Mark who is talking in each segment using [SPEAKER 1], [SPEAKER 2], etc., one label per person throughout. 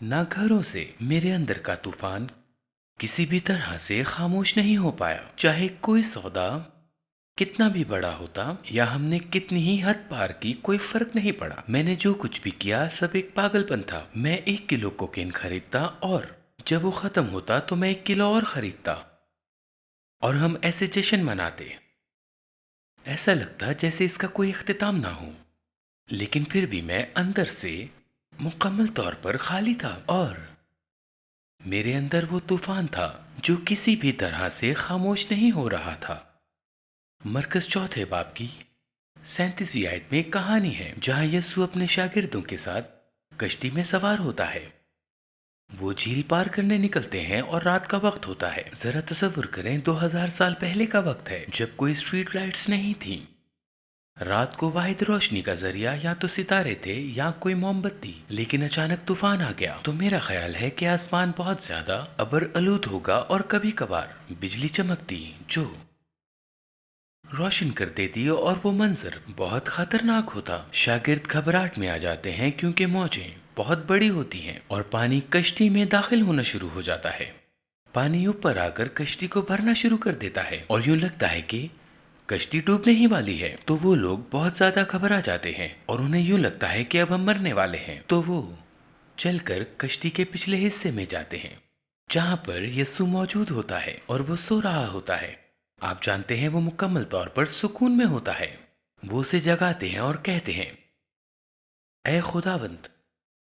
[SPEAKER 1] نہ گھروں سے میرے اندر کا طوفان کسی بھی طرح سے خاموش نہیں ہو پایا، چاہے کوئی سودا کتنا بھی بڑا ہوتا یا ہم نے کتنی ہی حد پار کی، کوئی فرق نہیں پڑا۔ میں نے جو کچھ بھی کیا سب ایک پاگل پن تھا۔ میں 1 کلو کوکین خریدتا اور جب وہ ختم ہوتا تو میں 1 کلو اور خریدتا، اور ہم ایسے جشن مناتے، ایسا لگتا جیسے اس کا کوئی اختتام نہ ہو۔ لیکن پھر بھی میں اندر سے مکمل طور پر خالی تھا، اور میرے اندر وہ طوفان تھا جو کسی بھی طرح سے خاموش نہیں ہو رہا تھا۔ مرکز 4 باب کی 37ویں آیت میں ایک کہانی ہے جہاں یسوع اپنے شاگردوں کے ساتھ کشتی میں سوار ہوتا ہے۔ وہ جھیل پار کرنے نکلتے ہیں اور رات کا وقت ہوتا ہے۔ ذرا تصور کریں، 2000 سال پہلے کا وقت ہے جب کوئی اسٹریٹ لائٹس نہیں تھیں۔ رات کو واحد روشنی کا ذریعہ یا تو ستارے تھے یا کوئی موم بتی۔ لیکن اچانک طوفان آ گیا تو میرا خیال ہے کہ آسمان بہت زیادہ ابر آلود ہوگا اور کبھی کبھار بجلی چمکتی جو روشن کر دیتی، اور وہ منظر بہت خطرناک ہوتا۔ شاگرد گھبراہٹ میں آ جاتے ہیں کیونکہ موجیں بہت بڑی ہوتی ہیں اور پانی کشتی میں داخل ہونا شروع ہو جاتا ہے۔ پانی اوپر آ کر کشتی کو بھرنا شروع کر دیتا ہے اور یوں لگتا ہے کہ کشتی ڈوبنے ہی والی ہے۔ تو وہ لوگ بہت زیادہ گھبرا جاتے ہیں اور انہیں یوں لگتا ہے کہ اب ہم مرنے والے ہیں۔ تو وہ چل کر کشتی کے پچھلے حصے میں جاتے ہیں جہاں پر یسوع موجود ہوتا ہے اور وہ سو رہا ہوتا ہے۔ آپ جانتے ہیں وہ مکمل طور پر سکون میں ہوتا ہے۔ وہ اسے جگاتے ہیں اور کہتے ہیں، اے خداوند،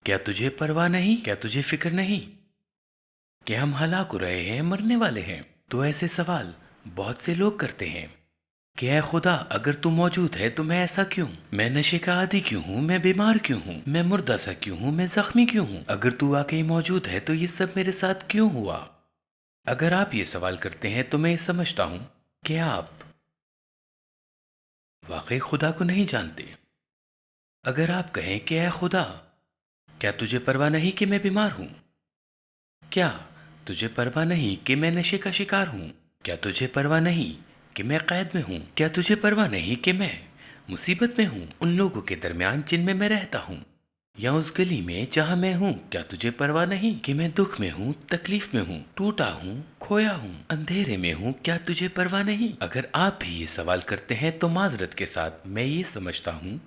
[SPEAKER 1] کیا تجھے پرواہ نہیں؟ کیا تجھے فکر نہیں کہ ہم ہلاک ہو رہے ہیں، مرنے والے ہیں؟ تو ایسے سوال بہت سے لوگ کرتے ہیں کہ اے خدا، اگر تو موجود ہے تو میں ایسا کیوں؟ میں نشے کا عادی کیوں ہوں؟ میں بیمار کیوں ہوں؟ میں مردہ سا کیوں ہوں؟ میں زخمی کیوں ہوں؟ اگر تو واقعی موجود ہے تو یہ سب میرے ساتھ کیوں ہوا؟ اگر آپ یہ سوال کرتے ہیں تو میں یہ سمجھتا ہوں کہ آپ واقعی خدا کو نہیں جانتے۔ اگر آپ کہیں کہ اے خدا، کیا تجھے پرواہ نہیں کہ میں بیمار ہوں؟ کیا تجھے پرواہ نہیں کہ میں نشے کا شکار ہوں؟ کیا تجھے پرواہ نہیں کہ میں قید میں ہوں؟ کیا تجھے پرواہ نہیں کہ میں مصیبت میں ہوں، ان لوگوں کے درمیان جن میں میں رہتا ہوں، یا اس گلی میں جہاں میں ہوں؟ کیا تجھے پرواہ نہیں کہ میں دکھ میں ہوں، تکلیف میں ہوں، ٹوٹا ہوں، کھویا ہوں، اندھیرے میں ہوں؟ کیا تجھے پرواہ نہیں؟ اگر آپ بھی یہ سوال کرتے ہیں تو معذرت کے ساتھ میں یہ سمجھتا ہوں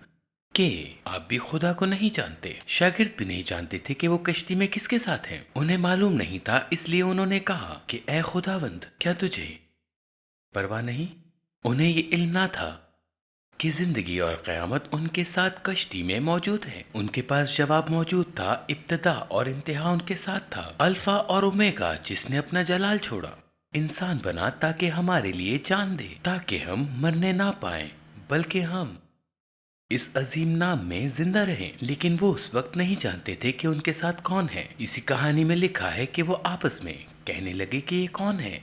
[SPEAKER 1] کہ آپ بھی خدا کو نہیں جانتے۔ شاگرد بھی نہیں جانتے تھے کہ وہ کشتی میں کس کے ساتھ ہیں۔ انہیں معلوم نہیں تھا، اس لیے انہوں نے کہا کہ اے خداوند، کیا تجھے پرواہ نہیں؟ انہیں یہ علم نہ تھا کہ زندگی اور قیامت ان کے ساتھ کشتی میں موجود ہے۔ ان کے پاس جواب موجود تھا، ابتدا اور انتہا ان کے ساتھ تھا، الفا اور اومیگا، جس نے اپنا جلال چھوڑا، انسان بنا تاکہ ہمارے لیے جان دے، تاکہ ہم مرنے نہ پائیں بلکہ ہم اس عظیم نام میں زندہ رہیں۔ لیکن وہ اس وقت نہیں جانتے تھے کہ ان کے ساتھ کون ہے۔ اسی کہانی میں لکھا ہے کہ وہ آپس میں کہنے لگے کہ یہ کون ہے۔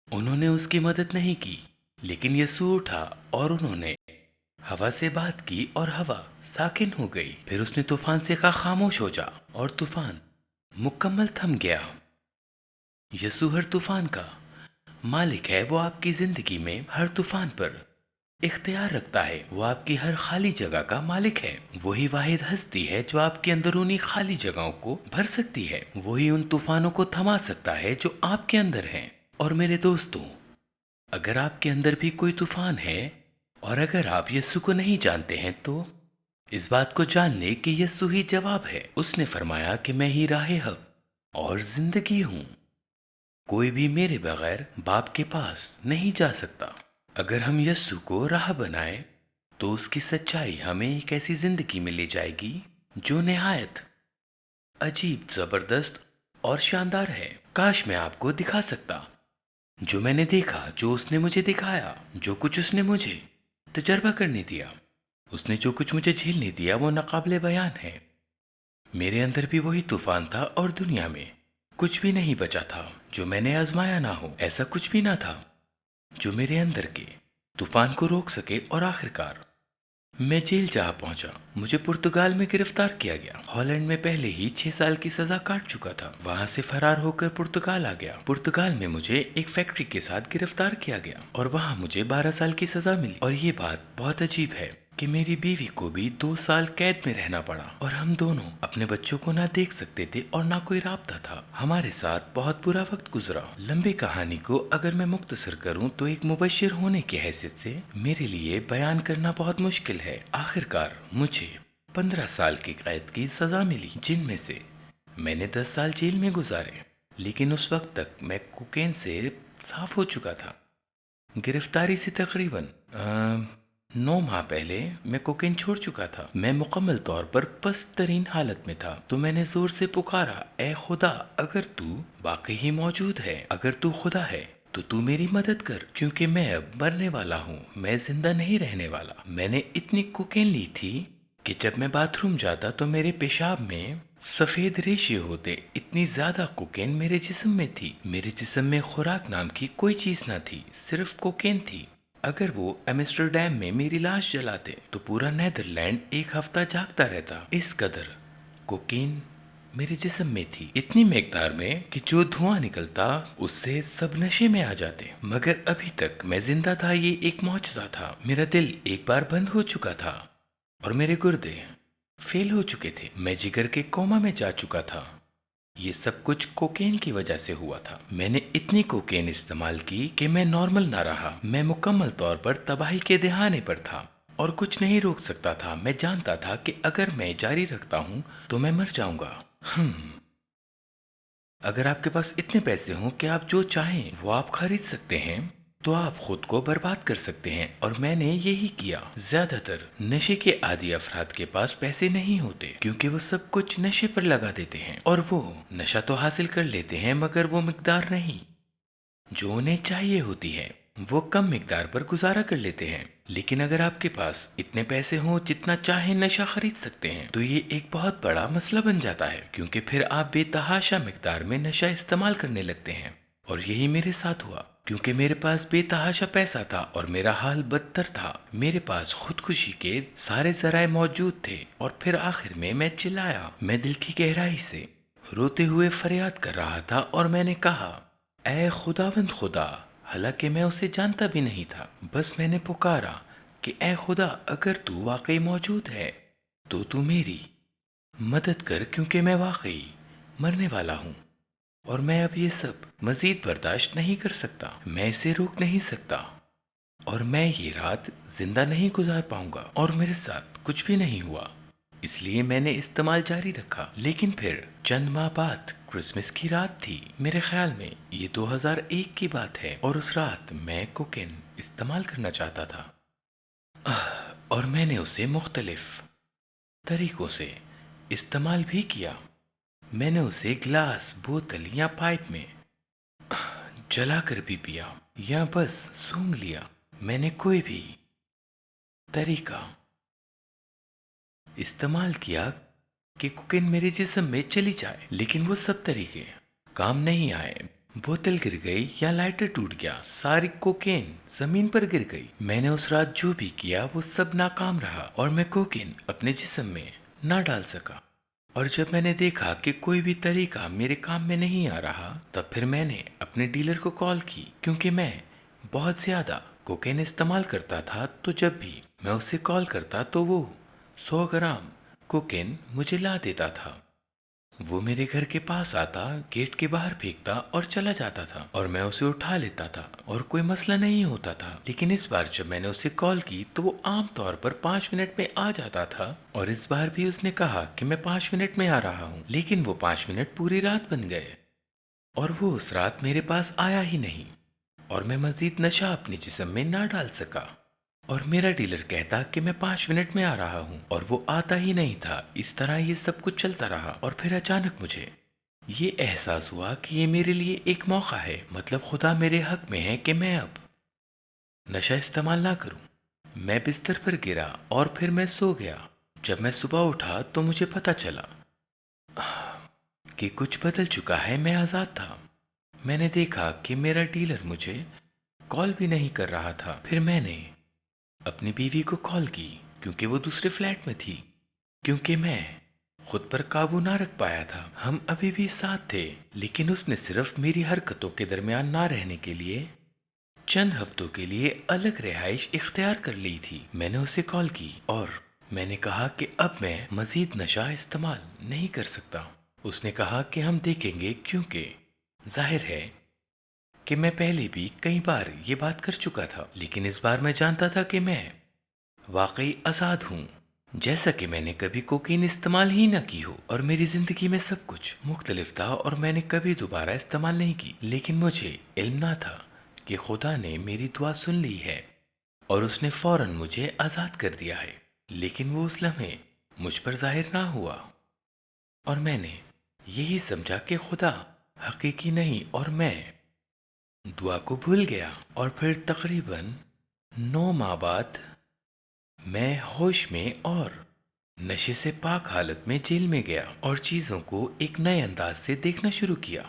[SPEAKER 1] انہوں نے اس کی مدد نہیں کی، لیکن یسوع اٹھا اور انہوں نے ہوا سے بات کی اور ہوا ساکن ہو گئی۔ پھر اس نے طوفان سے کہا، خاموش ہو جا، اور طوفان مکمل تھم گیا۔ یسوع ہر طوفان کا مالک ہے۔ وہ آپ کی زندگی میں ہر طوفان پر اختیار رکھتا ہے۔ وہ آپ کی ہر خالی جگہ کا مالک ہے۔ وہی واحد ہستی ہے جو آپ کی اندرونی خالی جگہوں کو بھر سکتی ہے۔ وہی ان طوفانوں کو تھما سکتا ہے جو آپ کے اندر ہیں۔ اور میرے دوستوں، اگر آپ کے اندر بھی کوئی طوفان ہے اور اگر آپ یسوع کو نہیں جانتے ہیں تو اس بات کو جان لیں کہ یسوع ہی جواب ہے۔ اس نے فرمایا کہ میں ہی راہ حق اور زندگی ہوں۔ کوئی بھی میرے بغیر باپ کے پاس نہیں جا سکتا۔ اگر ہم یسوع کو راہ بنائیں تو اس کی سچائی ہمیں ایک ایسی زندگی میں لے جائے گی جو نہایت عجیب، زبردست اور شاندار ہے۔ کاش میں آپ کو دکھا سکتا جو میں نے دیکھا، جو اس نے مجھے دکھایا، جو کچھ اس نے مجھے تجربہ کرنے دیا، اس نے جو کچھ مجھے جھیلنے دیا، وہ ناقابل بیان ہے۔ میرے اندر بھی وہی طوفان تھا اور دنیا میں کچھ بھی نہیں بچا تھا جو میں نے آزمایا نہ ہو۔ ایسا کچھ بھی نہ تھا جو میرے اندر کے طوفان کو روک سکے۔ اور آخرکار میں جیل جہاں پہنچا، مجھے پرتگال میں گرفتار کیا گیا۔ ہالینڈ میں پہلے ہی 6 سال کی سزا کاٹ چکا تھا، وہاں سے فرار ہو کر پرتگال آ گیا۔ پرتگال میں مجھے ایک فیکٹری کے ساتھ گرفتار کیا گیا اور وہاں مجھے 12 سال کی سزا ملی۔ اور یہ بات بہت عجیب ہے، کہ میری بیوی کو بھی 2 سال قید میں رہنا پڑا اور ہم دونوں اپنے بچوں کو نہ دیکھ سکتے تھے اور نہ کوئی رابطہ تھا۔ ہمارے ساتھ بہت برا وقت گزرا۔ لمبی کہانی کو اگر میں مختصر کروں تو ایک مبشر ہونے کی حیثیت سے میرے لیے بیان کرنا بہت مشکل ہے۔ آخرکار مجھے 15 سال کی قید کی سزا ملی، جن میں سے میں نے 10 سال جیل میں گزارے، لیکن اس وقت تک میں کوکین سے صاف ہو چکا تھا۔ گرفتاری سے تقریباً 9 ماہ پہلے میں کوکین چھوڑ چکا تھا۔ میں مکمل طور پر پست ترین حالت میں تھا، تو میں نے زور سے پکارا، اے خدا، اگر تو واقعی ہی موجود ہے، اگر تو خدا ہے تو میری مدد کر، کیونکہ میں اب مرنے والا ہوں، میں زندہ نہیں رہنے والا۔ میں نے اتنی کوکین لی تھی کہ جب میں باتھ روم جاتا تو میرے پیشاب میں سفید ریشے ہوتے۔ اتنی زیادہ کوکین میرے جسم میں تھی۔ میرے جسم میں خوراک نام کی کوئی چیز نہ تھی، صرف کوکین تھی۔ اگر وہ ایمسٹرڈیم میں میری لاش جلاتے تو پورا نیدرلینڈ ایک ہفتہ جاگتا رہتا۔ اس قدر کوکین میرے جسم میں تھی، اتنی مقدار میں کہ جو دھواں نکلتا اس سے سب نشے میں آ جاتے۔ مگر ابھی تک میں زندہ تھا، یہ ایک معجزہ تھا۔ میرا دل ایک بار بند ہو چکا تھا اور میرے گردے فیل ہو چکے تھے۔ میں جگر کے کوما میں جا چکا تھا۔ یہ سب کچھ کوکین کی وجہ سے ہوا تھا۔ میں نے اتنی کوکین استعمال کی کہ میں نارمل نہ رہا۔ میں مکمل طور پر تباہی کے دہانے پر تھا اور کچھ نہیں روک سکتا تھا۔ میں جانتا تھا کہ اگر میں جاری رکھتا ہوں تو میں مر جاؤں گا۔ اگر آپ کے پاس اتنے پیسے ہوں کہ آپ جو چاہیں وہ آپ خرید سکتے ہیں تو آپ خود کو برباد کر سکتے ہیں، اور میں نے یہی کیا۔ زیادہ تر نشے کے عادی افراد کے پاس پیسے نہیں ہوتے، کیونکہ وہ سب کچھ نشے پر لگا دیتے ہیں، اور وہ نشہ تو حاصل کر لیتے ہیں مگر وہ مقدار نہیں جو انہیں چاہیے ہوتی ہے۔ وہ کم مقدار پر گزارا کر لیتے ہیں۔ لیکن اگر آپ کے پاس اتنے پیسے ہوں جتنا چاہیں نشہ خرید سکتے ہیں تو یہ ایک بہت بڑا مسئلہ بن جاتا ہے، کیونکہ پھر آپ بے تحاشا مقدار میں نشہ استعمال کرنے لگتے ہیں۔ اور یہی میرے ساتھ ہوا، کیونکہ میرے پاس بے تحاشا پیسہ تھا اور میرا حال بدتر تھا۔ میرے پاس خودکشی کے سارے ذرائع موجود تھے، اور پھر آخر میں چلایا۔ میں دل کی گہرائی سے روتے ہوئے فریاد کر رہا تھا اور میں نے کہا، اے خداوند خدا، حالانکہ میں اسے جانتا بھی نہیں تھا۔ بس میں نے پکارا کہ اے خدا، اگر تو واقعی موجود ہے تو میری مدد کر، کیونکہ میں واقعی مرنے والا ہوں اور میں اب یہ سب مزید برداشت نہیں کر سکتا۔ میں اسے روک نہیں سکتا اور میں یہ رات زندہ نہیں گزار پاؤں گا۔ اور میرے ساتھ کچھ بھی نہیں ہوا، اس لیے میں نے استعمال جاری رکھا۔ لیکن پھر چند ماہ بعد کرسمس کی رات تھی، میرے خیال میں یہ 2001 کی بات ہے، اور اس رات میں کوکین استعمال کرنا چاہتا تھا، اور میں نے اسے مختلف طریقوں سے استعمال بھی کیا۔ میں نے اسے گلاس، بوتل یا پائپ میں جلا کر بھی پیا یا بس سونگھ لیا۔ میں نے کوئی بھی طریقہ استعمال کیا کہ کوکین میرے جسم میں چلی جائے، لیکن وہ سب طریقے کام نہیں آئے۔ بوتل گر گئی یا لائٹر ٹوٹ گیا، ساری کوکین زمین پر گر گئی۔ میں نے اس رات جو بھی کیا وہ سب ناکام رہا اور میں کوکین اپنے جسم میں نہ ڈال سکا۔ اور جب میں نے دیکھا کہ کوئی بھی طریقہ میرے کام میں نہیں آ رہا، تب پھر میں نے اپنے ڈیلر کو کال کی، کیونکہ میں بہت زیادہ کوکین استعمال کرتا تھا۔ تو جب بھی میں اسے کال کرتا تو وہ 100 گرام کوکین مجھے لا دیتا تھا۔ وہ میرے گھر کے پاس آتا، گیٹ کے باہر پھینکتا اور چلا جاتا تھا، اور میں اسے اٹھا لیتا تھا اور کوئی مسئلہ نہیں ہوتا تھا۔ لیکن اس بار جب میں نے اسے کال کی تو وہ عام طور پر 5 منٹ میں آ جاتا تھا، اور اس بار بھی اس نے کہا کہ میں 5 منٹ میں آ رہا ہوں، لیکن وہ 5 منٹ پوری رات بن گئے اور وہ اس رات میرے پاس آیا ہی نہیں، اور میں مزید نشہ اپنے جسم میں نہ ڈال سکا۔ اور میرا ڈیلر کہتا کہ میں 5 منٹ میں آ رہا ہوں اور وہ آتا ہی نہیں تھا۔ اس طرح یہ سب کچھ چلتا رہا، اور پھر اچانک مجھے یہ احساس ہوا کہ یہ میرے لیے ایک موقع ہے، مطلب خدا میرے حق میں ہے کہ میں اب نشہ استعمال نہ کروں۔ میں بستر پر گرا اور پھر میں سو گیا۔ جب میں صبح اٹھا تو مجھے پتا چلا کہ کچھ بدل چکا ہے، میں آزاد تھا۔ میں نے دیکھا کہ میرا ڈیلر مجھے کال بھی نہیں کر رہا تھا۔ پھر میں نے اپنی بیوی کو کال کی، کیونکہ وہ دوسرے فلیٹ میں تھی، کیونکہ میں خود پر قابو نہ رکھ پایا تھا۔ ہم ابھی بھی ساتھ تھے، لیکن اس نے صرف میری حرکتوں کے درمیان نہ رہنے کے لیے چند ہفتوں کے لیے الگ رہائش اختیار کر لی تھی۔ میں نے اسے کال کی اور میں نے کہا کہ اب میں مزید نشہ استعمال نہیں کر سکتا۔ اس نے کہا کہ ہم دیکھیں گے، کیونکہ ظاہر ہے کہ میں پہلے بھی کئی بار یہ بات کر چکا تھا، لیکن اس بار میں جانتا تھا کہ میں واقعی آزاد ہوں، جیسا کہ میں نے کبھی کوکین استعمال ہی نہ کی ہو، اور میری زندگی میں سب کچھ مختلف تھا اور میں نے کبھی دوبارہ استعمال نہیں کی۔ لیکن مجھے علم نہ تھا کہ خدا نے میری دعا سن لی ہے اور اس نے فوراً مجھے آزاد کر دیا ہے، لیکن وہ اس لمحے مجھ پر ظاہر نہ ہوا، اور میں نے یہی سمجھا کہ خدا حقیقی نہیں، اور میں دعا کو بھول گیا۔ اور پھر تقریباً 9 ماہ بعد میں ہوش میں اور نشے سے پاک حالت میں جیل میں گیا اور چیزوں کو ایک نئے انداز سے دیکھنا شروع کیا۔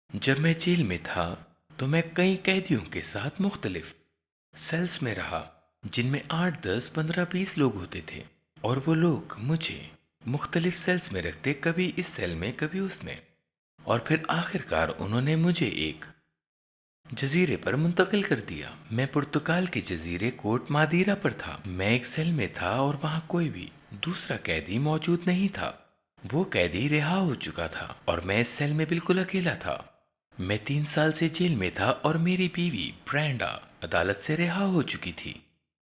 [SPEAKER 1] جب میں جیل میں تھا تو میں کئی قیدیوں کے ساتھ مختلف سیلز میں رہا، جن میں 8، 10، 15، 20 لوگ ہوتے تھے، اور وہ لوگ مجھے مختلف سیلز میں رکھتے، کبھی اس سیل میں کبھی اس میں، اور پھر آخر کار انہوں نے مجھے ایک جزیرے پر منتقل کر دیا۔ میں پرتگال کے جزیرے کوٹ مادیرا پر تھا۔ میں ایک سیل میں تھا اور وہاں کوئی بھی دوسرا قیدی موجود نہیں تھا۔ وہ قیدی رہا ہو چکا تھا اور میں اس سیل میں بالکل اکیلا تھا۔ میں 3 سال سے جیل میں تھا اور میری بیوی برینڈا عدالت سے رہا ہو چکی تھی،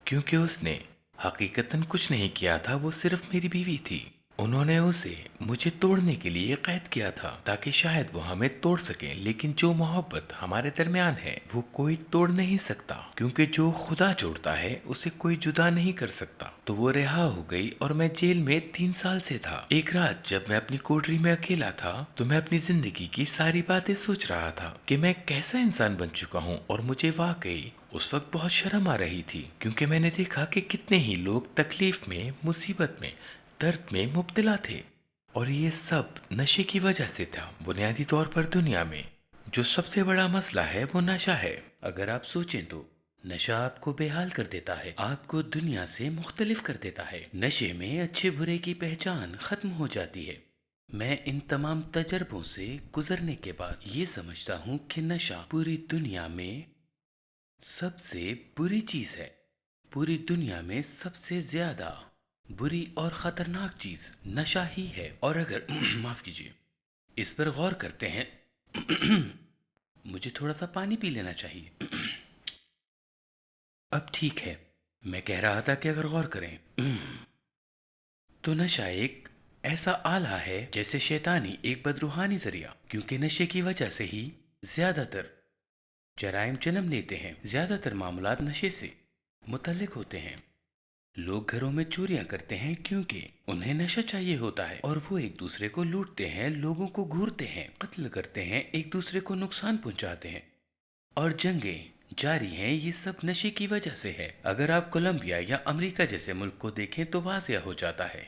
[SPEAKER 1] کیونکہ اس نے حقیقتاً کچھ نہیں کیا تھا، وہ صرف میری بیوی تھی۔ انہوں نے اسے مجھے توڑنے کے لیے قید کیا تھا تاکہ شاید وہ ہمیں توڑ سکیں، لیکن جو محبت ہمارے درمیان ہے وہ کوئی توڑ نہیں سکتا، کیونکہ جو خدا جوڑتا ہے اسے کوئی جدا نہیں کر سکتا۔ تو وہ رہا ہو گئی اور میں جیل میں 3 سال سے تھا۔ ایک رات جب میں اپنی کوٹری میں اکیلا تھا تو میں اپنی زندگی کی ساری باتیں سوچ رہا تھا کہ میں کیسا انسان بن چکا ہوں، اور مجھے واقعی اس وقت بہت شرم آ رہی تھی، کیونکہ میں نے دیکھا کہ کتنے ہی لوگ تکلیف میں، مصیبت میں، درد میں مبتلا تھے، اور یہ سب نشے کی وجہ سے تھا۔ بنیادی طور پر دنیا میں جو سب سے بڑا مسئلہ ہے وہ نشہ ہے۔ اگر آپ سوچیں تو نشہ آپ کو بے حال کر دیتا ہے، آپ کو دنیا سے مختلف کر دیتا ہے۔ نشے میں اچھے برے کی پہچان ختم ہو جاتی ہے۔ میں ان تمام تجربوں سے گزرنے کے بعد یہ سمجھتا ہوں کہ نشہ پوری دنیا میں سب سے بری چیز ہے۔ پوری دنیا میں سب سے زیادہ بری اور خطرناک چیز نشہ ہی ہے، اور اگر معاف کیجیے اس پر غور کرتے ہیں مجھے تھوڑا سا پانی پی لینا چاہیے۔ اب ٹھیک ہے، میں کہہ رہا تھا کہ اگر غور کریں تو نشہ ایک ایسا آلہ ہے جیسے شیطانی ایک بدروحانی ذریعہ، کیونکہ نشے کی وجہ سے ہی زیادہ تر جرائم جنم لیتے ہیں۔ زیادہ تر معاملات نشے سے متعلق ہوتے ہیں۔ لوگ گھروں میں چوریاں کرتے ہیں کیونکہ انہیں نشہ چاہیے ہوتا ہے، اور وہ ایک دوسرے کو لوٹتے ہیں، لوگوں کو گھورتے ہیں، قتل کرتے ہیں، ایک دوسرے کو نقصان پہنچاتے ہیں، اور جنگیں جاری ہیں۔ یہ سب نشے کی وجہ سے ہے۔ اگر آپ کولمبیا یا امریکہ جیسے ملک کو دیکھیں تو واضح ہو جاتا ہے،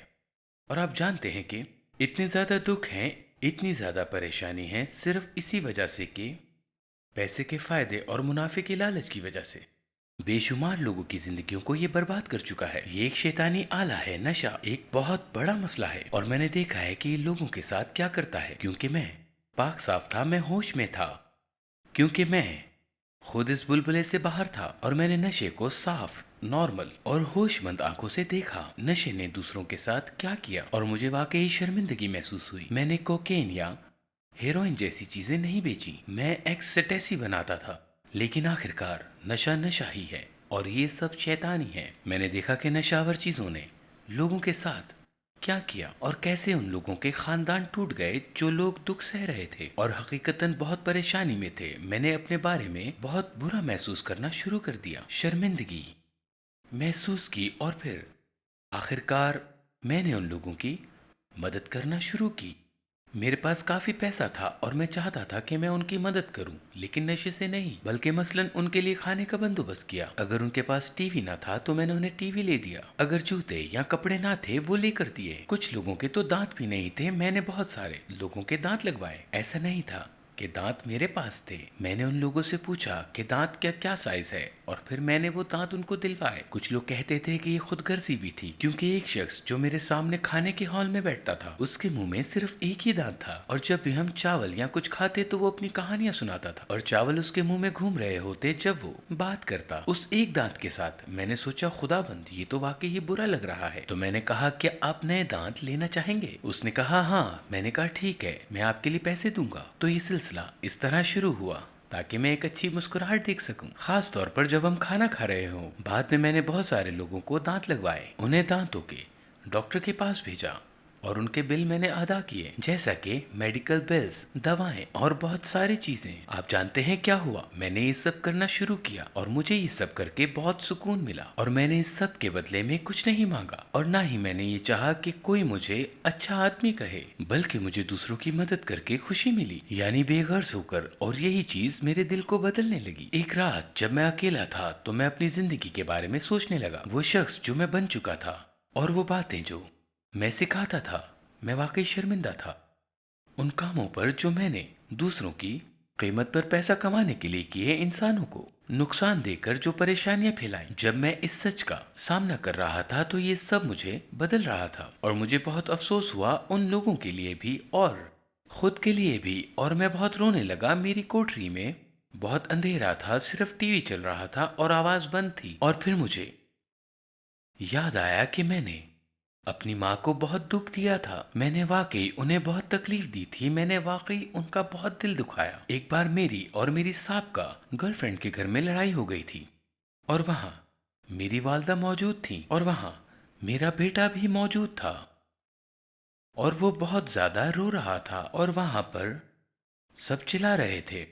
[SPEAKER 1] اور آپ جانتے ہیں کہ اتنے زیادہ دکھ ہیں، اتنی زیادہ پریشانی ہے، صرف اسی وجہ سے کہ پیسے کے فائدے اور منافع کے لالچ کی وجہ سے بے شمار لوگوں کی زندگیوں کو یہ برباد کر چکا ہے۔ یہ ایک شیطانی آلہ ہے۔ نشہ ایک بہت بڑا مسئلہ ہے، اور میں نے دیکھا ہے کہ یہ لوگوں کے ساتھ کیا کرتا ہے۔ کیونکہ میں پاک صاف تھا، میں ہوش میں تھا، کیونکہ میں خود اس بلبلے سے باہر تھا، اور میں نے نشے کو صاف، نارمل اور ہوش مند آنکھوں سے دیکھا۔ نشے نے دوسروں کے ساتھ کیا کیا، اور مجھے واقعی شرمندگی محسوس ہوئی۔ میں نے کوکین یا ہیروئن جیسی چیزیں نہیں بیچی، میں ایکسٹیسی بناتا تھا، لیکن آخرکار نشہ نشہ ہی ہے، اور یہ سب شیطانی ہے۔ میں نے دیکھا کہ نشاور چیزوں نے لوگوں کے ساتھ کیا کیا، اور کیسے ان لوگوں کے خاندان ٹوٹ گئے جو لوگ دکھ سہ رہے تھے اور حقیقتاً بہت پریشانی میں تھے۔ میں نے اپنے بارے میں بہت برا محسوس کرنا شروع کر دیا، شرمندگی محسوس کی، اور پھر آخرکار میں نے ان لوگوں کی مدد کرنا شروع کی۔ میرے پاس کافی پیسہ تھا اور میں چاہتا تھا کہ میں ان کی مدد کروں، لیکن نشے سے نہیں، بلکہ مثلاً ان کے لیے کھانے کا بندوبست کیا۔ اگر ان کے پاس ٹی وی نہ تھا تو میں نے انہیں ٹی وی لے دیا۔ اگر جوتے یا کپڑے نہ تھے وہ لے کر دیے۔ کچھ لوگوں کے تو دانت بھی نہیں تھے، میں نے بہت سارے لوگوں کے دانت لگوائے۔ ایسا نہیں تھا کہ دانت میرے پاس تھے۔ میں نے ان لوگوں سے پوچھا کہ دانت کا کیا سائز ہے، اور پھر میں نے وہ دانت ان کو دلوائے۔ کچھ لوگ کہتے تھے کہ یہ خود غرضی بھی تھی، کیونکہ ایک شخص جو میرے سامنے کھانے کے ہال میں بیٹھتا تھا اس کے منہ میں صرف ایک ہی دانت تھا، اور جب بھی ہم چاول یا کچھ کھاتے تو وہ اپنی کہانیاں سناتا تھا، اور چاول اس کے منہ میں گھوم رہے ہوتے جب وہ بات کرتا اس ایک دانت کے ساتھ۔ میں نے سوچا خدا بند، یہ تو واقعی ہی برا لگ رہا ہے، تو میں نے کہا کیا آپ نئے دانت لینا چاہیں گے؟ اس نے کہا ہاں۔ میں نے کہا ٹھیک ہے، میں آپ کے لیے پیسے دوں گا۔ تو یہ سلسلہ اس طرح شروع ہوا تاکہ میں ایک اچھی مسکراہٹ دیکھ سکوں، خاص طور پر جب ہم کھانا کھا رہے ہوں۔ بعد میں نے بہت سارے لوگوں کو دانت لگوائے، انہیں دانتوں کے ڈاکٹر کے پاس بھیجا، اور ان کے بل میں نے ادا کیے، جیسا کہ میڈیکل بلز، دوائیں اور بہت ساری چیزیں۔ آپ جانتے ہیں کیا ہوا؟ میں نے یہ سب کرنا شروع کیا، اور مجھے یہ سب کر کے بہت سکون ملا، اور میں نے اس سب کے بدلے میں کچھ نہیں مانگا، اور نہ ہی میں نے یہ چاہا کہ کوئی مجھے اچھا آدمی کہے، بلکہ مجھے دوسروں کی مدد کر کے خوشی ملی، یعنی بے غرض ہو کر، اور یہی چیز میرے دل کو بدلنے لگی۔ ایک رات جب میں اکیلا تھا تو میں اپنی زندگی کے بارے میں سوچنے لگا، وہ شخص جو میں بن چکا تھا، اور وہ باتیں جو میں سکھاتا تھا۔ میں واقعی شرمندہ تھا ان کاموں پر جو میں نے دوسروں کی قیمت پر پیسہ کمانے کے لیے کیے، انسانوں کو نقصان دے کر جو پریشانیاں پھیلائیں۔ جب میں اس سچ کا سامنا کر رہا تھا تو یہ سب مجھے بدل رہا تھا، اور مجھے بہت افسوس ہوا ان لوگوں کے لیے بھی اور خود کے لیے بھی، اور میں بہت رونے لگا۔ میری کوٹری میں بہت اندھیرا تھا، صرف ٹی وی چل رہا تھا اور آواز بند تھی، اور پھر مجھے یاد آیا کہ میں نے اپنی ماں کو بہت دکھ دیا تھا۔ میں نے واقعی انہیں بہت تکلیف دی تھی، میں نے واقعی ان کا بہت دل دکھایا۔ ایک بار میری اور میری سابقہ گرل فرینڈ کے گھر میں لڑائی ہو گئی تھی، اور وہاں میری والدہ موجود تھیں، اور وہاں میرا بیٹا بھی موجود تھا، اور وہ بہت زیادہ رو رہا تھا، اور وہاں پر سب چلا رہے تھے۔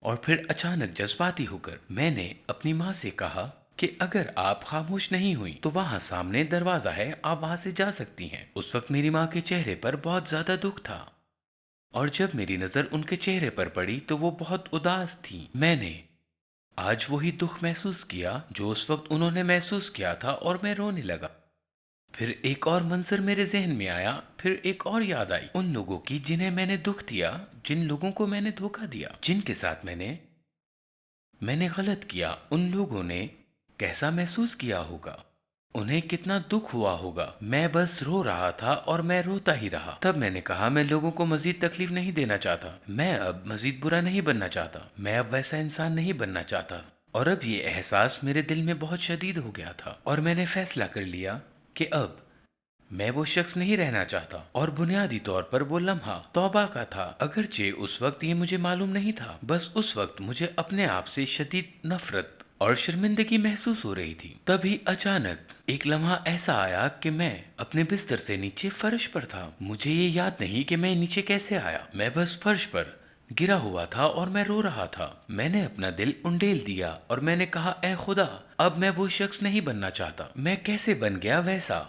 [SPEAKER 1] اور پھر اچانک جذباتی ہو کر میں نے اپنی ماں سے کہا کہ اگر آپ خاموش نہیں ہوئی تو وہاں سامنے دروازہ ہے، آپ وہاں سے جا سکتی ہیں۔ اس وقت میری ماں کے چہرے پر بہت زیادہ دکھ تھا، اور جب میری نظر ان کے چہرے پر پڑی تو وہ بہت اداس تھی۔ میں نے آج وہی دکھ محسوس کیا جو اس وقت انہوں نے محسوس کیا تھا، اور میں رونے لگا۔ پھر ایک اور منظر میرے ذہن میں آیا، پھر ایک اور یاد آئی ان لوگوں کی جنہیں میں نے دکھ دیا، جن لوگوں کو میں نے دھوکہ دیا، جن کے ساتھ میں نے غلط کیا۔ ان لوگوں نے کیسا محسوس کیا ہوگا، انہیں کتنا دکھ ہوا ہوگا۔ میں بس رو رہا تھا، اور میں روتا ہی رہا۔ تب میں نے کہا میں لوگوں کو مزید تکلیف نہیں دینا چاہتا، میں اب مزید برا نہیں بننا چاہتا، میں اب ویسا انسان نہیں بننا چاہتا۔ اور اب یہ احساس میرے دل میں بہت شدید ہو گیا تھا، اور میں نے فیصلہ کر لیا کہ اب میں وہ شخص نہیں رہنا چاہتا۔ اور بنیادی طور پر وہ لمحہ توبہ کا تھا، اگرچہ اس وقت یہ مجھے معلوم نہیں تھا۔ بس اس وقت مجھے اپنے آپ سے شدید نفرت اور شرمندگی محسوس ہو رہی تھی۔ تبھی اچانک ایک لمحہ ایسا آیا کہ میں اپنے بستر سے نیچے فرش پر تھا۔ مجھے یہ یاد نہیں کہ میں نیچے کیسے آیا، میں بس فرش پر گرا ہوا تھا، اور میں رو رہا تھا۔ میں نے اپنا دل انڈیل دیا، اور میں نے کہا اے خدا، اب میں وہ شخص نہیں بننا چاہتا۔ میں کیسے بن گیا ویسا؟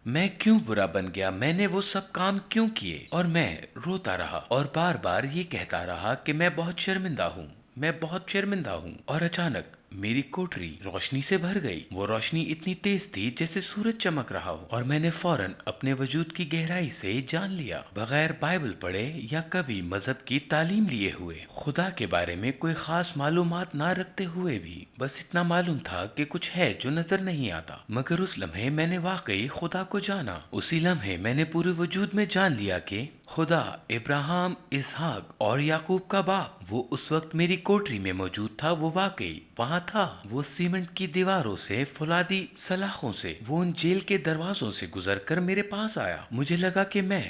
[SPEAKER 1] میں کیوں برا بن گیا؟ میں نے وہ سب کام کیوں کیے؟ اور میں روتا رہا، اور بار بار یہ کہتا رہا کہ میں بہت شرمندہ ہوں، میں بہت شرمندہ ہوں۔ اور اچانک میری کوٹری روشنی سے بھر گئی۔ وہ روشنی اتنی تیز تھی جیسے سورج چمک رہا ہو، اور میں نے فوراً اپنے وجود کی گہرائی سے جان لیا، بغیر بائبل پڑھے یا کبھی مذہب کی تعلیم لیے ہوئے، خدا کے بارے میں کوئی خاص معلومات نہ رکھتے ہوئے بھی، بس اتنا معلوم تھا کہ کچھ ہے جو نظر نہیں آتا۔ مگر اس لمحے میں نے واقعی خدا کو جانا۔ اسی لمحے میں نے پورے وجود میں جان لیا کہ خدا ابراہیم، اسحاق اور یعقوب کا باپ وہ اس وقت میری کوٹری میں موجود تھا۔ وہ واقعی وہاں تھا۔ وہ سیمنٹ کی دیواروں سے، فولادی سلاخوں سے، وہ ان جیل کے دروازوں سے گزر کر میرے پاس آیا۔ مجھے لگا کہ میں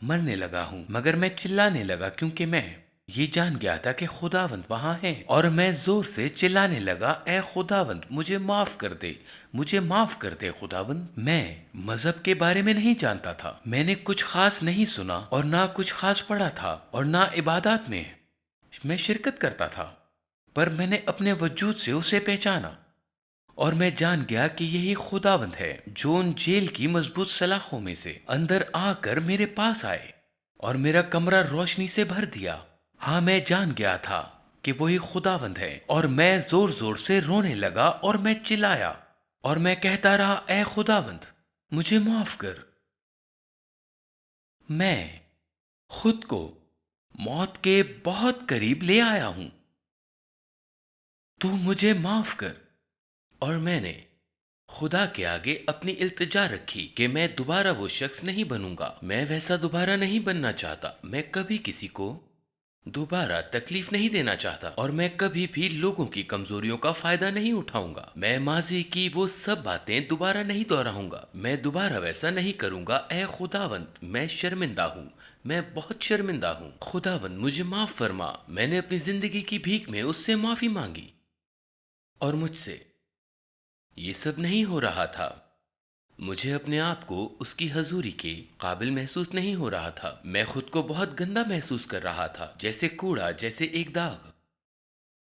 [SPEAKER 1] مرنے لگا ہوں، مگر میں چلانے لگا کیونکہ میں یہ جان گیا تھا کہ خداوند وہاں ہے، اور میں زور سے چلانے لگا اے خداوند مجھے معاف کر دے، مجھے معاف کر دے خداوند۔ میں مذہب کے بارے میں نہیں جانتا تھا، میں نے کچھ خاص نہیں سنا اور نہ کچھ خاص پڑھا تھا، اور نہ عبادات میں شرکت کرتا تھا، پر میں نے اپنے وجود سے اسے پہچانا، اور میں جان گیا کہ یہی خداوند ہے جو ان جیل کی مضبوط سلاخوں میں سے اندر آ کر میرے پاس آئے اور میرا کمرہ روشنی سے بھر دیا۔ ہاں، میں جان گیا تھا کہ وہی خداوند ہے، اور میں زور زور سے رونے لگا، اور میں چلایا، اور میں کہتا رہا اے خداوند مجھے معاف کر۔ میں خود کو موت کے بہت قریب لے آیا ہوں. تو مجھے معاف کر. اور میں نے خدا کے آگے اپنی التجا رکھی کہ میں دوبارہ وہ شخص نہیں بنوں گا. میں ویسا دوبارہ نہیں بننا چاہتا. میں کبھی کسی کو دوبارہ تکلیف نہیں دینا چاہتا، اور میں کبھی بھی لوگوں کی کمزوریوں کا فائدہ نہیں اٹھاؤں گا. میں ماضی کی وہ سب باتیں دوبارہ نہیں دہراؤں گا. میں دوبارہ ویسا نہیں کروں گا. اے خداوند، میں شرمندہ ہوں. میں بہت شرمندہ ہوں. خداوند مجھے معاف فرما. میں نے اپنی زندگی کی بھیک میں اس سے معافی مانگی، اور مجھ سے یہ سب نہیں ہو رہا تھا. مجھے اپنے آپ کو اس کی حضوری کے قابل محسوس نہیں ہو رہا تھا. میں خود کو بہت گندا محسوس کر رہا تھا، جیسے کوڑا، جیسے ایک داغ،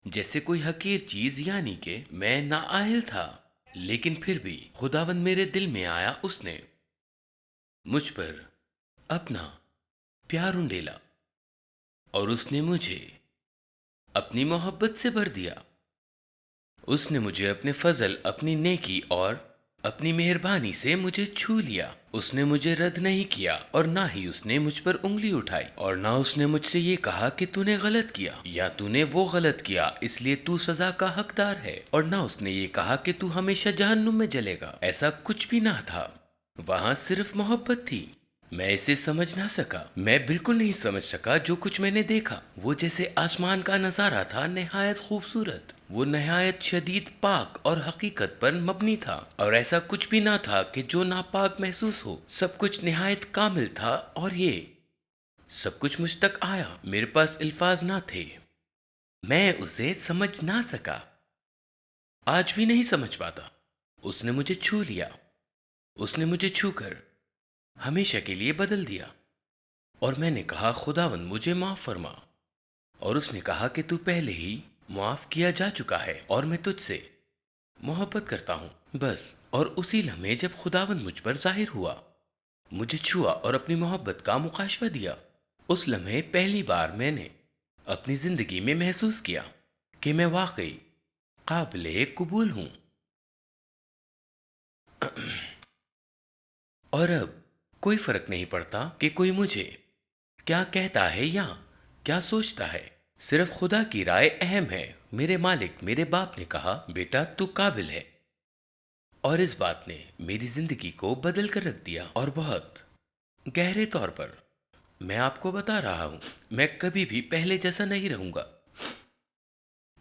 [SPEAKER 1] جیسے کوئی حقیر چیز، یعنی کہ میں نااہل تھا. لیکن پھر بھی خداوند میرے دل میں آیا. اس نے مجھ پر اپنا پیار انڈیلا، اور اس نے مجھے اپنی محبت سے بھر دیا. اس نے مجھے اپنے فضل، اپنی نیکی اور اپنی مہربانی سے مجھے چھو لیا. اس نے مجھے رد نہیں کیا، اور نہ ہی اس نے مجھ پر انگلی اٹھائی، اور نہ اس نے مجھ سے یہ کہا کہ تو نے غلط کیا یا تو نے وہ غلط کیا اس لیے تو سزا کا حقدار ہے، اور نہ اس نے یہ کہا کہ تو ہمیشہ جہنم میں جلے گا. ایسا کچھ بھی نہ تھا. وہاں صرف محبت تھی. میں اسے سمجھ نہ سکا. میں بالکل نہیں سمجھ سکا جو کچھ میں نے دیکھا. وہ جیسے آسمان کا نظارہ تھا، نہایت خوبصورت. وہ نہایت شدید پاک اور حقیقت پر مبنی تھا، اور ایسا کچھ بھی نہ تھا کہ جو ناپاک محسوس ہو. سب کچھ نہایت کامل تھا، اور یہ سب کچھ مجھ تک آیا. میرے پاس الفاظ نہ تھے. میں اسے سمجھ نہ سکا. آج بھی نہیں سمجھ پاتا. اس نے مجھے چھو لیا. اس نے مجھے چھو کر ہمیشہ کے لیے بدل دیا. اور میں نے کہا خداوند مجھے معاف فرما. اور اس نے کہا کہ تو پہلے ہی معاف کیا جا چکا ہے، اور میں تجھ سے محبت کرتا ہوں. بس. اور اسی لمحے جب خداوند مجھ پر ظاہر ہوا، مجھے چھوا اور اپنی محبت کا مکاشفہ دیا، اس لمحے پہلی بار میں نے اپنی زندگی میں محسوس کیا کہ میں واقعی قابل قبول ہوں. اور اب کوئی فرق نہیں پڑتا کہ کوئی مجھے کیا کہتا ہے یا کیا سوچتا ہے. صرف خدا کی رائے اہم ہے. میرے مالک، میرے باپ نے کہا بیٹا تو قابل ہے. اور اس بات نے میری زندگی کو بدل کر رکھ دیا، اور بہت گہرے طور پر. میں آپ کو بتا رہا ہوں، میں کبھی بھی پہلے جیسا نہیں رہوں گا.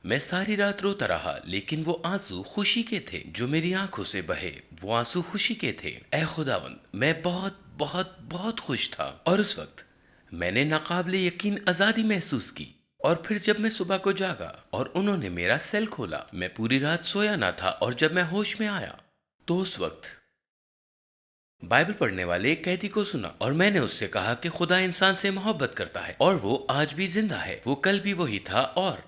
[SPEAKER 1] میں ساری رات روتا رہا، لیکن وہ آنسو خوشی کے تھے جو میری آنکھوں سے بہے. وہ آنسو خوشی کے تھے. اے خداوند، میں بہت بہت بہت خوش تھا. اور اس وقت میں نے ناقابل یقین آزادی محسوس کی. اور پھر جب میں صبح کو جاگا اور انہوں نے میرا سیل کھولا، میں پوری رات سویا نہ تھا، اور جب میں ہوش میں آیا تو اس وقت بائبل پڑھنے والے ایک قیدی کو سنا، اور میں نے اس سے کہا کہ خدا انسان سے محبت کرتا ہے، اور وہ آج بھی زندہ ہے. وہ کل بھی وہی تھا، اور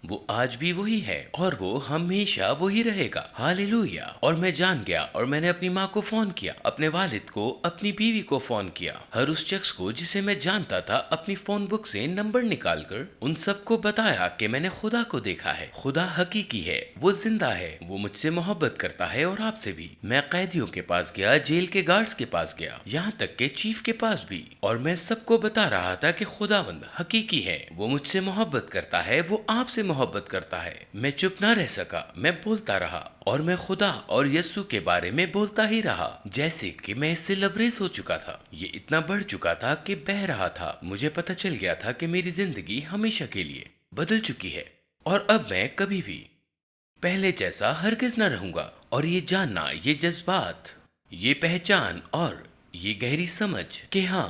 [SPEAKER 1] وہ آج بھی وہی ہے، اور وہ ہمیشہ وہی رہے گا. ہاللویا. اور میں جان گیا، اور میں نے اپنی ماں کو فون کیا، اپنے والد کو، اپنی بیوی کو فون کیا، ہر اس شخص کو جسے میں جانتا تھا. اپنی فون بک سے نمبر نکال کر ان سب کو بتایا کہ میں نے خدا کو دیکھا ہے. خدا حقیقی ہے، وہ زندہ ہے، وہ مجھ سے محبت کرتا ہے، اور آپ سے بھی. میں قیدیوں کے پاس گیا، جیل کے گارڈز کے پاس گیا، یہاں تک کہ چیف کے پاس بھی، اور میں سب کو بتا رہا تھا کہ خداوند حقیقی ہے، وہ مجھ سے محبت کرتا ہے، وہ آپ سے محبت کرتا ہے. میں چپ نہ رہ سکا. میں بولتا رہا، اور میں خدا اور یسوع کے بارے میں بولتا ہی رہا، جیسے کہ میں اس سے لبریز ہو چکا تھا. یہ اتنا بڑھ چکا تھا کہ بہہ رہا تھا. مجھے پتہ چل گیا تھا کہ میری زندگی ہمیشہ کے لیے بدل چکی ہے، اور اب میں کبھی بھی پہلے جیسا ہرگز نہ رہوں گا. اور یہ جاننا، یہ جذبات، یہ پہچان اور یہ گہری سمجھ کہ ہاں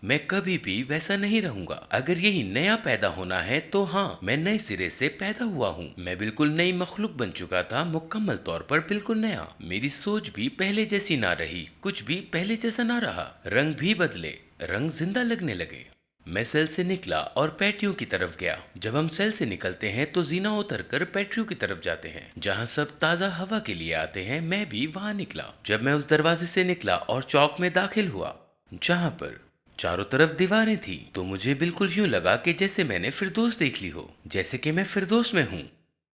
[SPEAKER 1] میں کبھی بھی ویسا نہیں رہوں گا. اگر یہی نیا پیدا ہونا ہے تو ہاں، میں نئے سرے سے پیدا ہوا ہوں. میں بالکل نئی مخلوق بن چکا تھا، مکمل طور پر بالکل نیا. میری سوچ بھی پہلے جیسی نہ رہی، کچھ بھی پہلے جیسا نہ رہا. رنگ بھی بدلے، رنگ زندہ لگنے لگے. میں سیل سے نکلا اور پیٹریوں کی طرف گیا. جب ہم سیل سے نکلتے ہیں تو زینہ اتر کر پیٹریوں کی طرف جاتے ہیں، جہاں سب تازہ ہوا کے لیے آتے ہیں. میں بھی وہاں نکلا. جب میں اس دروازے سے نکلا اور چوک میں داخل ہوا جہاں پر چاروں طرف دیواریں تھی، تو مجھے بالکل یوں لگا کہ جیسے میں نے فردوس دیکھ لی ہو، جیسے کہ میں فردوس میں ہوں.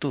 [SPEAKER 1] تو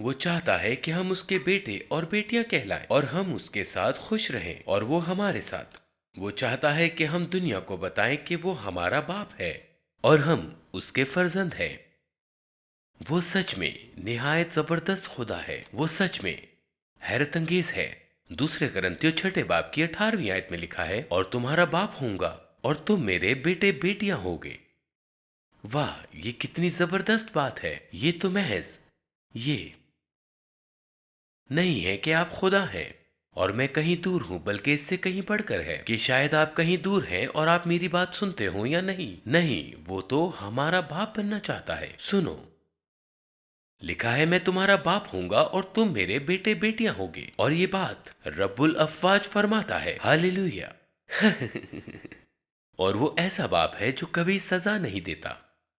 [SPEAKER 1] وہ چاہتا ہے کہ ہم اس کے بیٹے اور بیٹیاں کہلائیں اور ہم اس کے ساتھ خوش رہیں اور وہ ہمارے ساتھ۔ وہ چاہتا ہے کہ ہم دنیا کو بتائیں کہ وہ ہمارا باپ ہے اور ہم اس کے فرزند ہیں۔ وہ سچ میں نہایت زبردست خدا ہے، وہ سچ میں حیرت انگیز ہے۔ دوسرے کرنتیوں 6 باب کی 18ویں آیت میں لکھا ہے، اور تمہارا باپ ہوں گا اور تم میرے بیٹے بیٹیاں ہوگے۔ واہ، یہ کتنی زبردست بات ہے! یہ تو محض یہ نہیں ہے کہ آپ خدا ہیں اور میں کہیں دور ہوں، بلکہ اس سے کہیں بڑھ کر ہے کہ شاید آپ کہیں دور ہیں اور آپ میری بات سنتے ہوں یا نہیں، وہ تو ہمارا باپ بننا چاہتا ہے۔ سنو، لکھا ہے میں تمہارا باپ ہوں گا اور تم میرے بیٹے بیٹیاں ہوگے، اور یہ بات رب الافواج فرماتا ہے۔ ہاللیلویا! اور وہ ایسا باپ ہے جو کبھی سزا نہیں دیتا،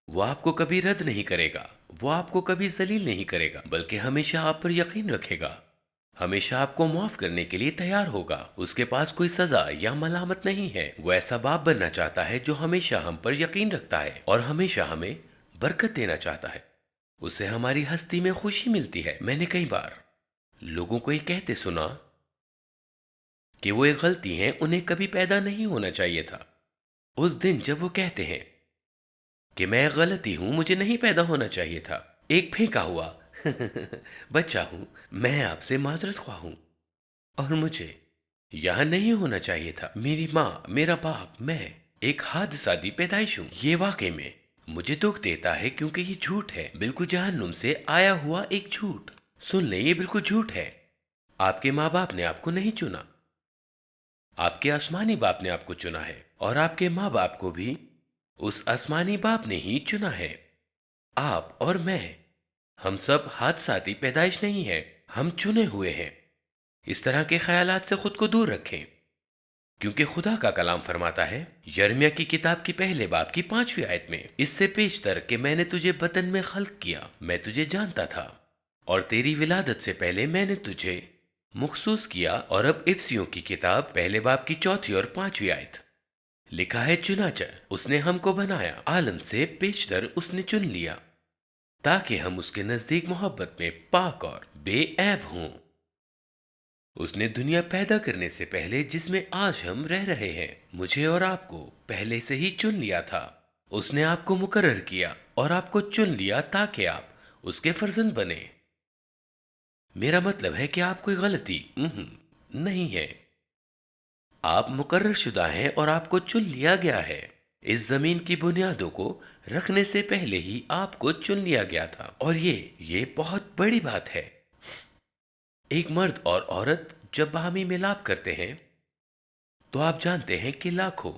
[SPEAKER 1] وہ آپ کو کبھی رد نہیں کرے گا، وہ آپ کو کبھی ذلیل نہیں کرے گا، بلکہ ہمیشہ آپ پر یقین رکھے گا، ہمیشہ آپ کو معاف کرنے کے لیے تیار ہوگا۔ اس کے پاس کوئی سزا یا ملامت نہیں ہے۔ وہ ایسا باپ بننا چاہتا ہے جو ہمیشہ ہم پر یقین رکھتا ہے اور ہمیشہ ہمیں برکت دینا چاہتا ہے۔ اسے ہماری ہستی میں خوشی ملتی ہے۔ میں نے کئی بار لوگوں کو یہ کہتے سنا کہ وہ ایک غلطی ہیں، انہیں کبھی پیدا نہیں ہونا چاہیے تھا۔ اس دن جب وہ کہتے ہیں کہ میں ایک غلطی ہوں، مجھے نہیں پیدا ہونا چاہیے تھا، ایک پھینکا ہوا بچہ ہوں، میں آپ سے معذرت خواہ ہوں اور مجھے یہاں نہیں ہونا چاہیے تھا۔ میری ماں، میرا باپ، میں ایک حادثاتی پیدائش ہوں۔ یہ واقعی میں مجھے دکھ دیتا ہے کیونکہ یہ جھوٹ ہے، بالکل جہنم سے آیا ہوا ایک جھوٹ۔ سن لیں، یہ بالکل جھوٹ ہے۔ آپ کے ماں باپ نے آپ کو نہیں چنا، آپ کے آسمانی باپ نے آپ کو چنا ہے، اور آپ کے ماں باپ کو بھی اس آسمانی باپ نے ہی چنا ہے۔ آپ اور میں، ہم سب حادثاتی پیدائش نہیں ہیں، ہم چنے ہوئے ہیں۔ اس طرح کے خیالات سے خود کو دور رکھیں، کیونکہ خدا کا کلام فرماتا ہے یرمیہ کی کتاب کی 1 باب کی 5ویں آیت میں، اس سے پیشتر کہ میں نے تجھے بطن میں خلق کیا، میں تجھے جانتا تھا، اور تیری ولادت سے پہلے میں نے تجھے مخصوص کیا۔ اور اب افسیوں کی کتاب 1 باب کی 4 اور 5ویں آیت لکھا ہے، چنانچہ اس نے ہم کو بنایا، عالم سے پیشتر اس نے چن لیا، تاکہ ہم اس کے نزدیک محبت میں پاک اور بے عیب ہوں۔ اس نے دنیا پیدا کرنے سے پہلے، جس میں آج ہم رہ رہے ہیں، مجھے اور آپ کو پہلے سے ہی چن لیا تھا۔ اس نے آپ کو مقرر کیا اور آپ کو چن لیا تاکہ آپ اس کے فرزند بنیں۔ میرا مطلب ہے کہ آپ کوئی غلطی نہیں ہے، آپ مقرر شدہ ہیں اور آپ کو چن لیا گیا ہے۔ اس زمین کی بنیادوں کو رکھنے سے پہلے ہی آپ کو چن لیا گیا تھا، اور یہ بہت بڑی بات ہے۔ ایک مرد اور عورت جب باہمی ملاپ کرتے ہیں تو آپ جانتے ہیں کہ لاکھوں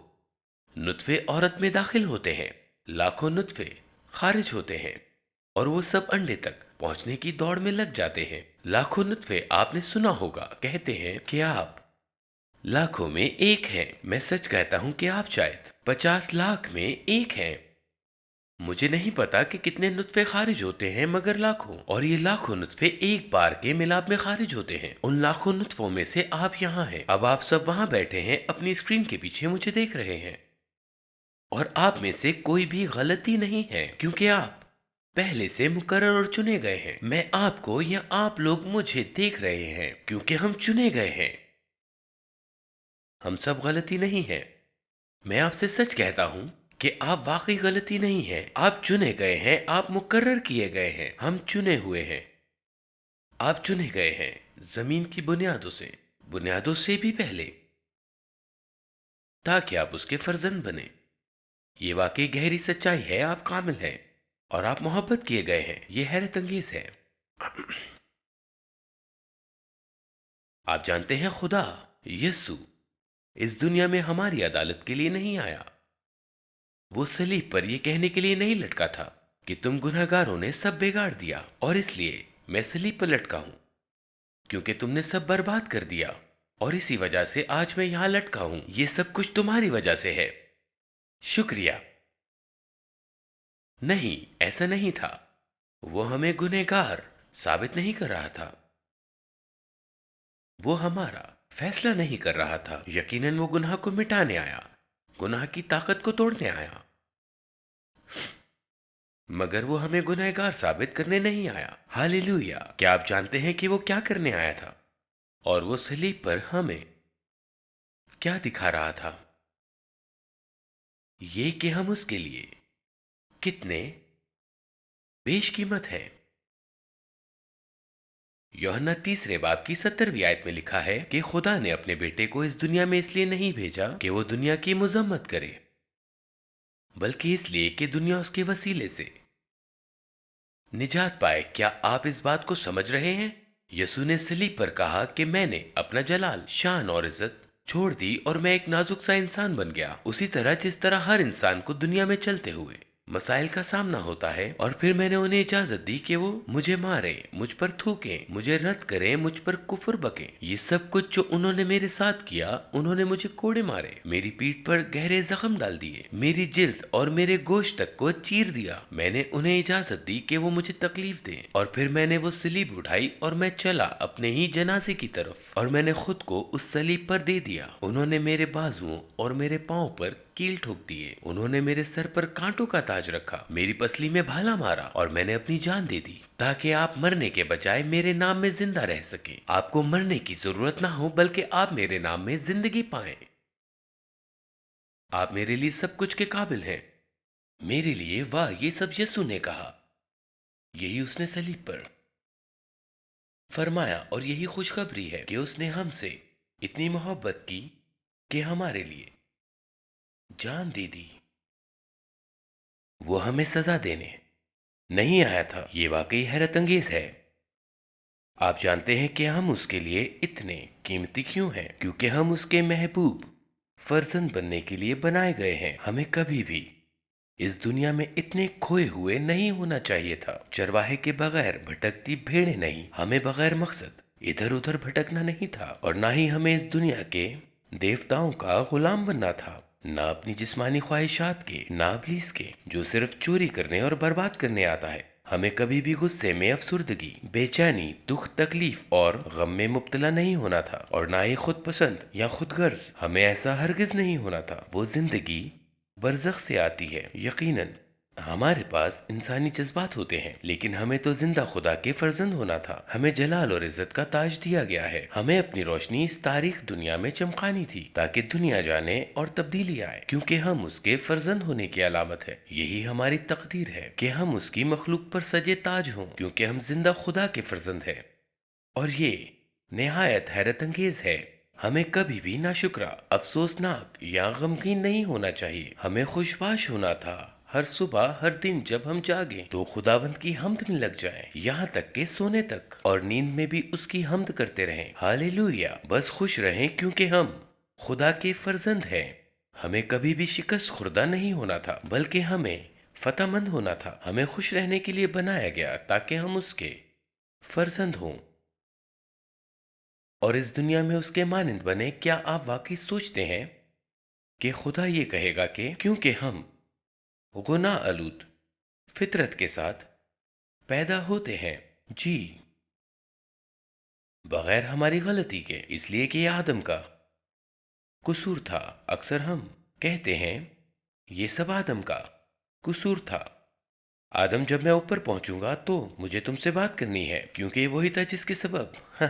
[SPEAKER 1] نطفے عورت میں داخل ہوتے ہیں، لاکھوں نطفے خارج ہوتے ہیں، اور وہ سب انڈے تک پہنچنے کی دوڑ میں لگ جاتے ہیں۔ لاکھوں نطفے، آپ نے سنا ہوگا، کہتے ہیں کہ آپ لاکھوں میں ایک ہیں۔ میں سچ کہتا ہوں کہ آپ شاید 50 لاکھ میں ایک ہیں۔ مجھے نہیں پتا کہ کتنے نطفے خارج ہوتے ہیں، مگر لاکھوں، اور یہ لاکھوں نطفے ایک بار کے ملاپ میں خارج ہوتے ہیں۔ ان لاکھوں نطفوں میں سے آپ یہاں ہیں۔ اب آپ سب وہاں بیٹھے ہیں، اپنی اسکرین کے پیچھے مجھے دیکھ رہے ہیں، اور آپ میں سے کوئی بھی غلطی نہیں ہے، کیونکہ آپ پہلے سے مقرر اور چنے گئے ہیں۔ میں آپ کو یا آپ لوگ مجھے دیکھ رہے ہیں کیونکہ ہم چنے گئے ہیں۔ ہم سب غلطی نہیں ہیں۔ میں آپ سے سچ کہتا ہوں کہ آپ واقعی غلطی نہیں ہیں، آپ چنے گئے ہیں، آپ مقرر کیے گئے ہیں، ہم چنے ہوئے ہیں۔ آپ چنے گئے ہیں زمین کی بنیادوں سے بھی پہلے، تاکہ آپ اس کے فرزند بنیں۔ یہ واقعی گہری سچائی ہے، آپ کامل ہیں اور آپ محبت کیے گئے ہیں۔ یہ حیرت انگیز ہے۔ آپ جانتے ہیں خدا یسوع اس دنیا میں ہماری عدالت کے لیے نہیں آیا۔ وہ صلیب پر یہ کہنے کے لیے نہیں لٹکا تھا کہ تم گناہ گاروں نے سب بگاڑ دیا، اور اس لیے میں صلیب پر لٹکا ہوں، کیونکہ تم نے سب برباد کر دیا، اور اسی وجہ سے آج میں یہاں لٹکا ہوں۔ یہ سب کچھ تمہاری وجہ سے ہے۔ شکریہ۔ نہیں، ایسا نہیں تھا۔ وہ ہمیں گنہگار ثابت نہیں کر رہا تھا، وہ ہمارا فیصلہ نہیں کر رہا تھا۔ یقیناً وہ گناہ کو مٹانے آیا، گناہ کی طاقت کو توڑنے آیا۔ مگر وہ ہمیں گنہگار ثابت کرنے نہیں آیا۔ ہاللیلویا! کیا آپ جانتے ہیں کہ وہ کیا کرنے آیا تھا؟ اور وہ صلیب پر ہمیں کیا دکھا رہا تھا؟ یہ کہ ہم اس کے لیے کتنے بیش قیمت ہیں۔ یوحنا 3 باب کی 17ویں آیت میں لکھا ہے کہ خدا نے اپنے بیٹے کو اس دنیا میں اس لیے نہیں بھیجا کہ وہ دنیا کی مذمت کرے، بلکہ اس لیے کہ دنیا اس کے وسیلے سے نجات پائے۔ کیا آپ اس بات کو سمجھ رہے ہیں؟ یسوع نے صلیب پر کہا کہ میں نے اپنا جلال، شان اور عزت چھوڑ دی اور میں ایک نازک سا انسان بن گیا، اسی طرح جس طرح ہر انسان کو دنیا میں چلتے ہوئے مسائل کا سامنا ہوتا ہے، اور پھر میں نے انہیں اجازت دی کہ وہ مجھے ماریں، مجھ پر تھوکیں، مجھے رد کریں، مجھ پر کفر بکیں۔ یہ سب کچھ جو انہوں نے میرے ساتھ کیا، انہوں نے مجھے کوڑے مارے، میری پیٹھ پر گہرے زخم ڈال دیے، میری جلد اور میرے گوشت تک کو چیر دیا۔ میں نے انہیں اجازت دی کہ وہ مجھے تکلیف دیں، اور پھر میں نے وہ صلیب اٹھائی اور میں چلا اپنے ہی جنازے کی طرف، اور میں نے خود کو اس صلیب پر دے دیا۔ انہوں نے میرے بازوؤں اور میرے پاؤں پر کیل ٹھوک دیے، انہوں نے میرے سر پر کانٹوں کا تاج رکھا، میری پسلی میں بھالا مارا، اور میں نے اپنی جان دے دی تاکہ آپ مرنے کے بجائے میرے نام میں زندہ رہ سکیں۔ آپ کو مرنے کی ضرورت نہ ہو، بلکہ آپ میرے نام میں زندگی پائیں۔ آپ میرے لیے سب کچھ کے قابل ہیں۔ میرے لیے واہ، یہ سب یسوع نے کہا، یہی اس نے صلیب پر فرمایا، اور یہی خوشخبری ہے کہ اس نے ہم سے اتنی محبت کی کہ ہمارے لیے جان دے دی۔ وہ ہمیں سزا دینے نہیں آیا تھا۔ یہ واقعی حیرت انگیز ہے۔ آپ جانتے ہیں کہ ہم اس کے لیے اتنے قیمتی کیوں ہیں؟ کیونکہ ہم اس کے محبوب فرزند بننے کے لیے بنائے گئے ہیں۔ ہمیں کبھی بھی اس دنیا میں اتنے کھوئے ہوئے نہیں ہونا چاہیے تھا۔ چرواہے کے بغیر بھٹکتی بھیڑیں نہیں، ہمیں بغیر مقصد ادھر ادھر بھٹکنا نہیں تھا، اور نہ ہی ہمیں اس دنیا کے دیوتاؤں کا غلام بننا تھا، نہ اپنی جسمانی خواہشات کے، نہ ابلیس کے جو صرف چوری کرنے اور برباد کرنے آتا ہے۔ ہمیں کبھی بھی غصے میں، افسردگی، بے چینی، دکھ، تکلیف اور غم میں مبتلا نہیں ہونا تھا، اور نہ ہی خود پسند یا خود غرض۔ ہمیں ایسا ہرگز نہیں ہونا تھا۔ وہ زندگی برزخ سے آتی ہے۔ یقیناً ہمارے پاس انسانی جذبات ہوتے ہیں، لیکن ہمیں تو زندہ خدا کے فرزند ہونا تھا۔ ہمیں جلال اور عزت کا تاج دیا گیا ہے۔ ہمیں اپنی روشنی اس تاریخ دنیا میں چمکانی تھی تاکہ دنیا جانے اور تبدیلی آئے، کیونکہ ہم اس کے فرزند ہونے کی علامت ہے۔ یہی ہماری تقدیر ہے کہ ہم اس کی مخلوق پر سجے تاج ہوں، کیونکہ ہم زندہ خدا کے فرزند ہیں۔ اور یہ نہایت حیرت انگیز ہے۔ ہمیں کبھی بھی ناشکرا، افسوسناک یا غمگین نہیں ہونا چاہیے۔ ہمیں خوشباش ہونا تھا۔ ہر صبح، ہر دن جب ہم جاگیں تو خداوند کی حمد میں لگ جائیں، یہاں تک کہ سونے تک، اور نیند میں بھی اس کی حمد کرتے رہیں۔ ہاللیلویا! بس خوش رہیں کیونکہ ہم خدا کے فرزند ہیں۔ ہمیں کبھی بھی شکست خوردہ نہیں ہونا تھا، بلکہ ہمیں فتح مند ہونا تھا۔ ہمیں خوش رہنے کے لیے بنایا گیا تاکہ ہم اس کے فرزند ہوں اور اس دنیا میں اس کے مانند بنے۔ کیا آپ واقعی سوچتے ہیں کہ خدا یہ کہے گا کہ کیونکہ ہم گناہ آلود فطرت کے ساتھ پیدا ہوتے ہیں؟ جی، بغیر ہماری غلطی کے، اس لیے کہ یہ آدم کا قصور تھا۔ اکثر ہم کہتے ہیں یہ سب آدم کا قصور تھا۔ آدم، جب میں اوپر پہنچوں گا تو مجھے تم سے بات کرنی ہے، کیونکہ یہ وہی تھا جس کے سبب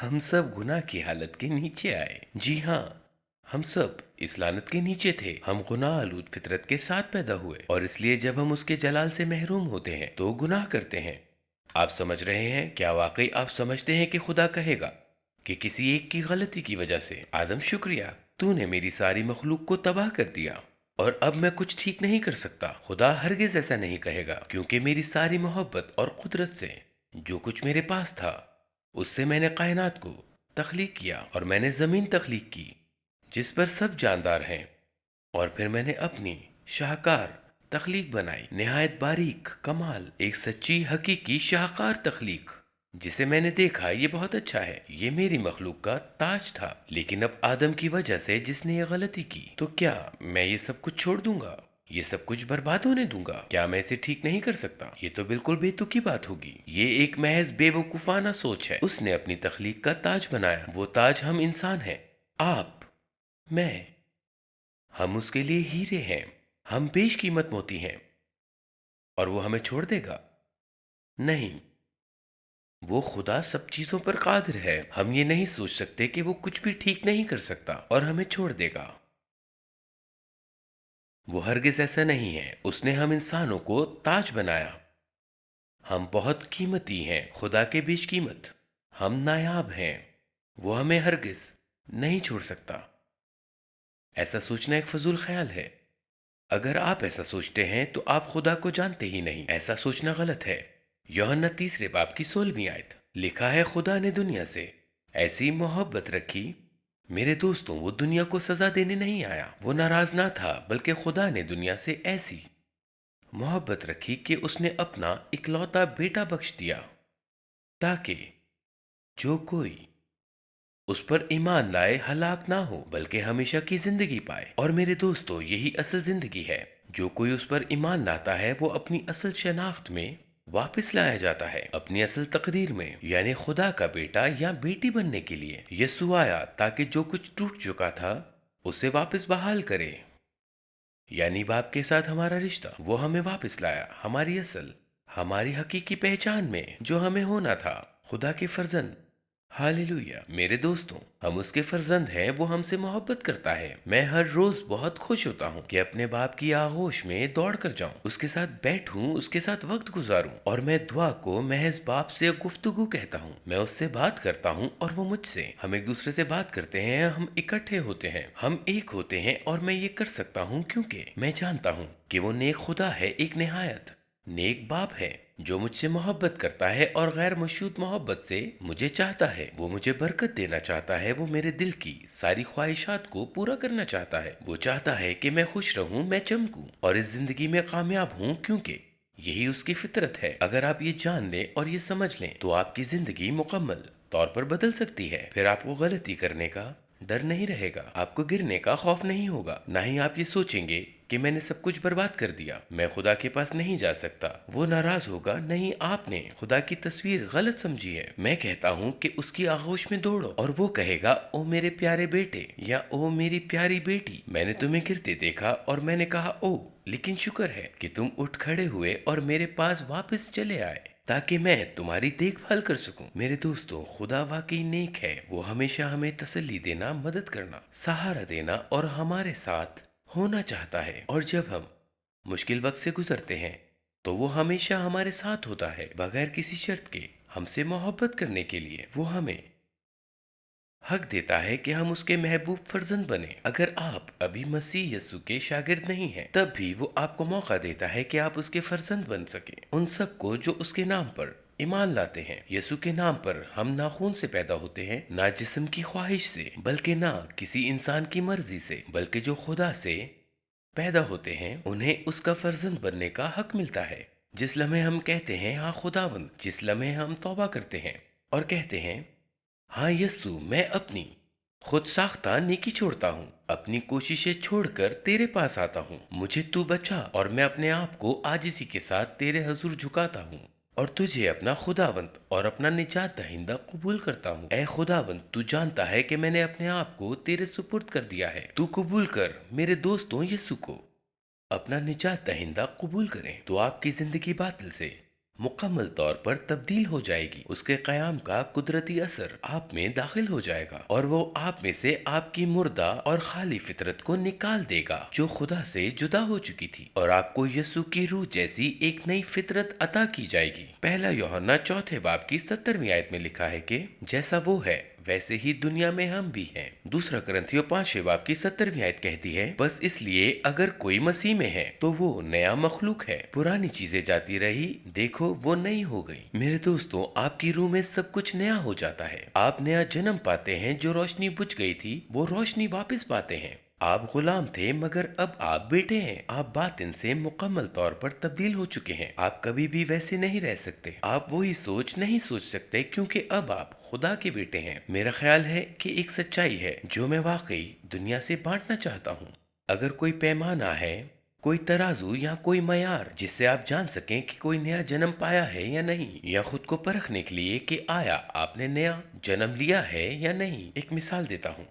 [SPEAKER 1] ہم سب گناہ کی حالت کے نیچے آئے۔ جی ہاں، ہم سب اس لعنت کے نیچے تھے۔ ہم گناہ آلود فطرت کے ساتھ پیدا ہوئے، اور اس لیے جب ہم اس کے جلال سے محروم ہوتے ہیں تو گناہ کرتے ہیں۔ آپ سمجھ رہے ہیں؟ کیا واقعی آپ سمجھتے ہیں کہ خدا کہے گا کہ کسی ایک کی غلطی کی وجہ سے، آدم شکریہ، تو نے میری ساری مخلوق کو تباہ کر دیا اور اب میں کچھ ٹھیک نہیں کر سکتا؟ خدا ہرگز ایسا نہیں کہے گا، کیونکہ میری ساری محبت اور قدرت سے جو کچھ میرے پاس تھا، اس سے میں نے کائنات کو تخلیق کیا، اور میں نے زمین تخلیق کی جس پر سب جاندار ہیں، اور پھر میں نے اپنی شاہکار تخلیق بنائی، نہایت باریک کمال، ایک سچی حقیقی شاہکار تخلیق جسے میں نے دیکھا یہ بہت اچھا ہے۔ یہ میری مخلوق کا تاج تھا، لیکن اب آدم کی وجہ سے جس نے یہ غلطی کی، تو کیا میں یہ سب کچھ چھوڑ دوں گا؟ یہ سب کچھ برباد ہونے دوں گا؟ کیا میں اسے ٹھیک نہیں کر سکتا؟ یہ تو بالکل بے تکی بات ہوگی۔ یہ ایک محض بے وقوفانہ سوچ ہے۔ اس نے اپنی تخلیق کا تاج بنایا۔ وہ تاج ہم انسان ہیں، آپ، میں، ہم اس کے لیے ہیرے ہیں، ہم بیش قیمت موتی ہیں۔ اور وہ ہمیں چھوڑ دے گا؟ نہیں، وہ خدا سب چیزوں پر قادر ہے۔ ہم یہ نہیں سوچ سکتے کہ وہ کچھ بھی ٹھیک نہیں کر سکتا اور ہمیں چھوڑ دے گا۔ وہ ہرگز ایسا نہیں ہے۔ اس نے ہم انسانوں کو تاج بنایا۔ ہم بہت قیمتی ہیں، خدا کے بیچ قیمت۔ ہم نایاب ہیں۔ وہ ہمیں ہرگز نہیں چھوڑ سکتا۔ ایسا سوچنا ایک فضول خیال ہے۔ اگر آپ ایسا سوچتے ہیں تو آپ خدا کو جانتے ہی نہیں۔ ایسا سوچنا غلط ہے۔ یوحنا 3 کی 16 آیت لکھا ہے، خدا نے دنیا سے ایسی محبت رکھی۔ میرے دوستوں، وہ دنیا کو سزا دینے نہیں آیا۔ وہ ناراض نہ تھا، بلکہ خدا نے دنیا سے ایسی محبت رکھی کہ اس نے اپنا اکلوتا بیٹا بخش دیا، تاکہ جو کوئی اس پر ایمان لائے ہلاک نہ ہو بلکہ ہمیشہ کی زندگی پائے۔ اور میرے دوستو، یہی اصل زندگی ہے۔ جو کوئی اس پر ایمان لاتا ہے وہ اپنی اصل شناخت میں واپس لایا جاتا ہے، اپنی اصل تقدیر میں، یعنی خدا کا بیٹا یا بیٹی بننے کے لیے۔ یسوع آیا تاکہ جو کچھ ٹوٹ چکا تھا اسے واپس بحال کرے، یعنی باپ کے ساتھ ہمارا رشتہ۔ وہ ہمیں واپس لایا ہماری اصل، ہماری حقیقی پہچان میں، جو ہمیں ہونا تھا، خدا کے فرزند۔ ہاللویا! میرے دوستوں، ہم اس کے فرزند ہیں۔ وہ ہم سے محبت کرتا ہے۔ میں ہر روز بہت خوش ہوتا ہوں کہ اپنے باپ کی آغوش میں دوڑ کر جاؤں، اس کے ساتھ بیٹھوں، اس کے ساتھ وقت گزاروں، اور میں دعا کو محض باپ سے گفتگو کہتا ہوں۔ میں اس سے بات کرتا ہوں اور وہ مجھ سے۔ ہم ایک دوسرے سے بات کرتے ہیں، ہم اکٹھے ہوتے ہیں، ہم ایک ہوتے ہیں، اور میں یہ کر سکتا ہوں کیونکہ میں جانتا ہوں کہ وہ نیک خدا ہے، ایک نہایت نیک باپ ہے جو مجھ سے محبت کرتا ہے اور غیر مشروط محبت سے مجھے چاہتا ہے۔ وہ مجھے برکت دینا چاہتا ہے۔ وہ میرے دل کی ساری خواہشات کو پورا کرنا چاہتا ہے۔ وہ چاہتا ہے کہ میں خوش رہوں، میں چمکوں اور اس زندگی میں کامیاب ہوں، کیونکہ یہی اس کی فطرت ہے۔ اگر آپ یہ جان لیں اور یہ سمجھ لیں تو آپ کی زندگی مکمل طور پر بدل سکتی ہے۔ پھر آپ کو غلطی کرنے کا ڈر نہیں رہے گا، آپ کو گرنے کا خوف نہیں ہوگا، نہ ہی آپ یہ سوچیں گے کہ میں نے سب کچھ برباد کر دیا، میں خدا کے پاس نہیں جا سکتا۔ وہ ناراض ہوگا، نہیں، آپ نے خدا کی تصویر غلط سمجھی ہے۔ میں کہتا ہوں کہ اس کی آغوش میں دوڑو، اور وہ کہے گا، او میرے پیارے بیٹے، یا او میری پیاری بیٹی، میں نے تمہیں گرتے دیکھا اور میں نے کہا، او، لیکن شکر ہے کہ تم اٹھ کھڑے ہوئے اور میرے پاس واپس چلے آئے تاکہ میں تمہاری دیکھ بھال کر سکوں۔ میرے دوستو، خدا واقعی نیک ہے۔ وہ ہمیشہ ہمیں تسلی دینا، مدد کرنا، سہارا دینا اور ہمارے ساتھ ہونا چاہتا ہے۔ اور جب ہم مشکل وقت سے گزرتے ہیں تو وہ ہمیشہ ہمارے ساتھ ہوتا ہے، بغیر کسی شرط کے ہم سے محبت کرنے کے لیے۔ وہ ہمیں حق دیتا ہے کہ ہم اس کے محبوب فرزند بنیں۔ اگر آپ ابھی مسیح یسوع کے شاگرد نہیں ہیں، تب بھی وہ آپ کو موقع دیتا ہے کہ آپ اس کے فرزند بن سکیں۔ ان سب کو جو اس کے نام پر ایمان لاتے ہیں۔ یسوع کے نام پر ہم نہ خون سے پیدا ہوتے ہیں، نہ جسم کی خواہش سے، بلکہ نہ کسی انسان کی مرضی سے، بلکہ جو خدا سے پیدا ہوتے ہیں، انہیں اس کا فرزند بننے کا حق ملتا ہے۔ جس لمحے ہم کہتے ہیں، ہاں خداوند، جس لمحے ہم توبہ کرتے ہیں اور کہتے ہیں، ہاں یسوع، میں اپنی خود ساختہ نیکی چھوڑتا ہوں، اپنی کوششیں چھوڑ کر تیرے پاس آتا ہوں، مجھے تو بچا، اور میں اپنے آپ کو عاجزی کے ساتھ تیرے حضور جھکاتا ہوں اور تجھے اپنا خداوند اور اپنا نجات دہندہ قبول کرتا ہوں۔ اے خداوند، تو جانتا ہے کہ میں نے اپنے آپ کو تیرے سپرد کر دیا ہے۔ تو قبول کر۔ میرے دوستوں، یسوع کو اپنا نجات دہندہ قبول کریں تو آپ کی زندگی باطل سے مکمل طور پر تبدیل ہو جائے گی۔ اس کے قیام کا قدرتی اثر آپ میں داخل ہو جائے گا اور وہ آپ میں سے آپ کی مردہ اور خالی فطرت کو نکال دے گا جو خدا سے جدا ہو چکی تھی، اور آپ کو یسوع کی روح جیسی ایک نئی فطرت عطا کی جائے گی۔ پہلا یوحنا 4 کی 17 آیت میں لکھا ہے کہ جیسا وہ ہے ویسے ہی دنیا میں ہم بھی ہیں۔ دوسرا کرنتھیوں 5 کی 17 آیت کہتی ہے، بس اس لیے اگر کوئی مسیح میں ہے تو وہ نیا مخلوق ہے، پرانی چیزیں جاتی رہی، دیکھو وہ نئی ہو گئی۔ میرے دوستوں، آپ کی روح میں سب کچھ نیا ہو جاتا ہے۔ آپ نیا جنم پاتے ہیں، جو روشنی بجھ گئی تھی وہ روشنی واپس پاتے ہیں۔ آپ غلام تھے مگر اب آپ بیٹے ہیں۔ آپ باطن سے مکمل طور پر تبدیل ہو چکے ہیں۔ آپ کبھی بھی ویسے نہیں رہ سکتے۔ آپ وہی سوچ نہیں سوچ سکتے کیونکہ اب آپ خدا کے بیٹے ہیں۔ میرا خیال ہے کہ ایک سچائی ہے جو میں واقعی دنیا سے بانٹنا چاہتا ہوں۔ اگر کوئی پیمانہ ہے، کوئی ترازو یا کوئی معیار جس سے آپ جان سکیں کہ کوئی نیا جنم پایا ہے یا نہیں، یا خود کو پرکھنے کے لیے کہ آیا آپ نے نیا جنم لیا ہے یا نہیں، ایک مثال دیتا ہوں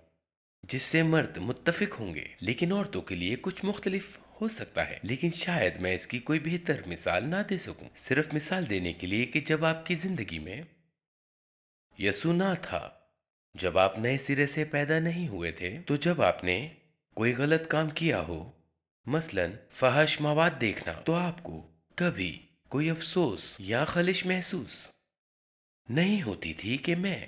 [SPEAKER 1] جس سے مرد متفق ہوں گے لیکن عورتوں کے لیے کچھ مختلف ہو سکتا ہے، لیکن شاید میں اس کی کوئی بہتر مثال نہ دے سکوں، صرف مثال دینے کے لیے کہ جب آپ کی زندگی میں یسوع نہ تھا، جب آپ نئے سرے سے پیدا نہیں ہوئے تھے، تو جب آپ نے کوئی غلط کام کیا ہو، مثلا فحش مواد دیکھنا، تو آپ کو کبھی کوئی افسوس یا خلش محسوس نہیں ہوتی تھی کہ میں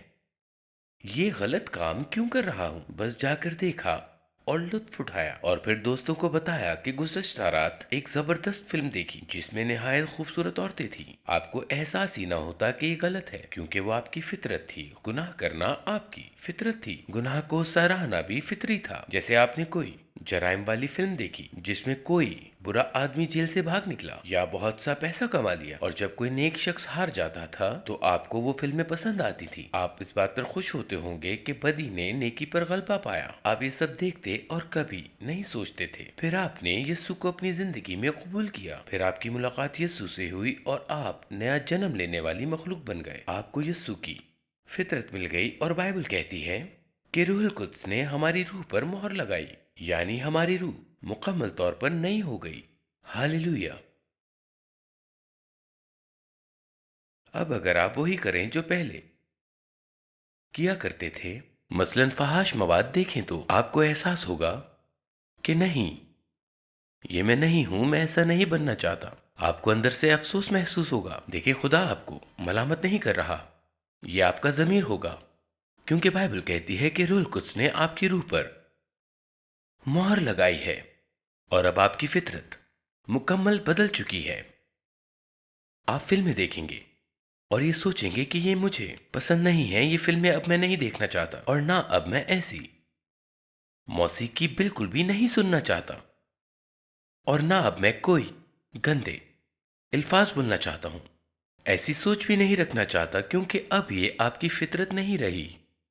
[SPEAKER 1] یہ غلط کام کیوں کر رہا ہوں؟ بس جا کر دیکھا اور لطف اٹھایا، اور پھر دوستوں کو بتایا کہ گزشتہ رات ایک زبردست فلم دیکھی جس میں نہایت خوبصورت عورتیں تھیں۔ آپ کو احساس ہی نہ ہوتا کہ یہ غلط ہے، کیونکہ وہ آپ کی فطرت تھی۔ گناہ کرنا آپ کی فطرت تھی، گناہ کو سراہنا بھی فطری تھا۔ جیسے آپ نے کوئی جرائم والی فلم دیکھی جس میں کوئی برا آدمی جیل سے بھاگ نکلا یا بہت سا پیسہ کما لیا، اور جب کوئی نیک شخص ہار جاتا تھا تو آپ کو وہ فلمیں پسند آتی تھی۔ آپ اس بات پر خوش ہوتے ہوں گے کہ بدی نے نیکی پر غلبہ پایا۔ آپ یہ سب دیکھتے اور کبھی نہیں سوچتے تھے۔ پھر آپ نے یسوع کو اپنی زندگی میں قبول کیا، پھر آپ کی ملاقات یسوع سے ہوئی اور آپ نیا جنم لینے والی مخلوق بن گئے۔ آپ کو یسوع کی فطرت مل گئی، اور بائبل کہتی ہے کہ روح القدس نے ہماری روح پر مہر لگائی، یعنی ہماری روح مکمل طور پر نئی ہو گئی۔ ہاللویا۔ اب اگر آپ وہی کریں جو پہلے کیا کرتے تھے، مثلا فحش مواد دیکھیں، تو آپ کو احساس ہوگا کہ نہیں، یہ میں نہیں ہوں، میں ایسا نہیں بننا چاہتا۔ آپ کو اندر سے افسوس محسوس ہوگا۔ دیکھیں، خدا آپ کو ملامت نہیں کر رہا، یہ آپ کا ضمیر ہوگا، کیونکہ بائبل کہتی ہے کہ روح القدس نے آپ کی روح پر مہر لگائی ہے، اور اب آپ کی فطرت مکمل بدل چکی ہے۔ آپ فلمیں دیکھیں گے اور یہ سوچیں گے کہ یہ مجھے پسند نہیں ہے، یہ فلمیں اب میں نہیں دیکھنا چاہتا، اور نہ اب میں ایسی موسیقی بالکل بھی نہیں سننا چاہتا، اور نہ اب میں کوئی گندے الفاظ بولنا چاہتا ہوں، ایسی سوچ بھی نہیں رکھنا چاہتا، کیونکہ اب یہ آپ کی فطرت نہیں رہی۔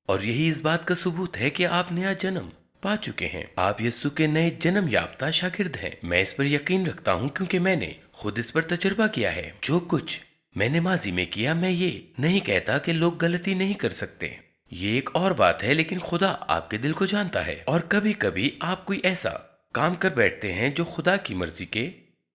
[SPEAKER 1] اور یہی اس بات کا ثبوت ہے کہ آپ نیا جنم پا چکے ہیں۔ آپ یسوع کے نئے جنم یافتہ شاگرد ہیں۔ میں اس پر یقین رکھتا ہوں، کیونکہ میں نے خود اس پر تجربہ کیا ہے۔ جو کچھ میں نے ماضی میں کیا، میں یہ نہیں کہتا کہ لوگ غلطی نہیں کر سکتے، یہ ایک اور بات ہے، لیکن خدا آپ کے دل کو جانتا ہے، اور کبھی کبھی آپ کوئی ایسا کام کر بیٹھتے ہیں جو خدا کی مرضی کے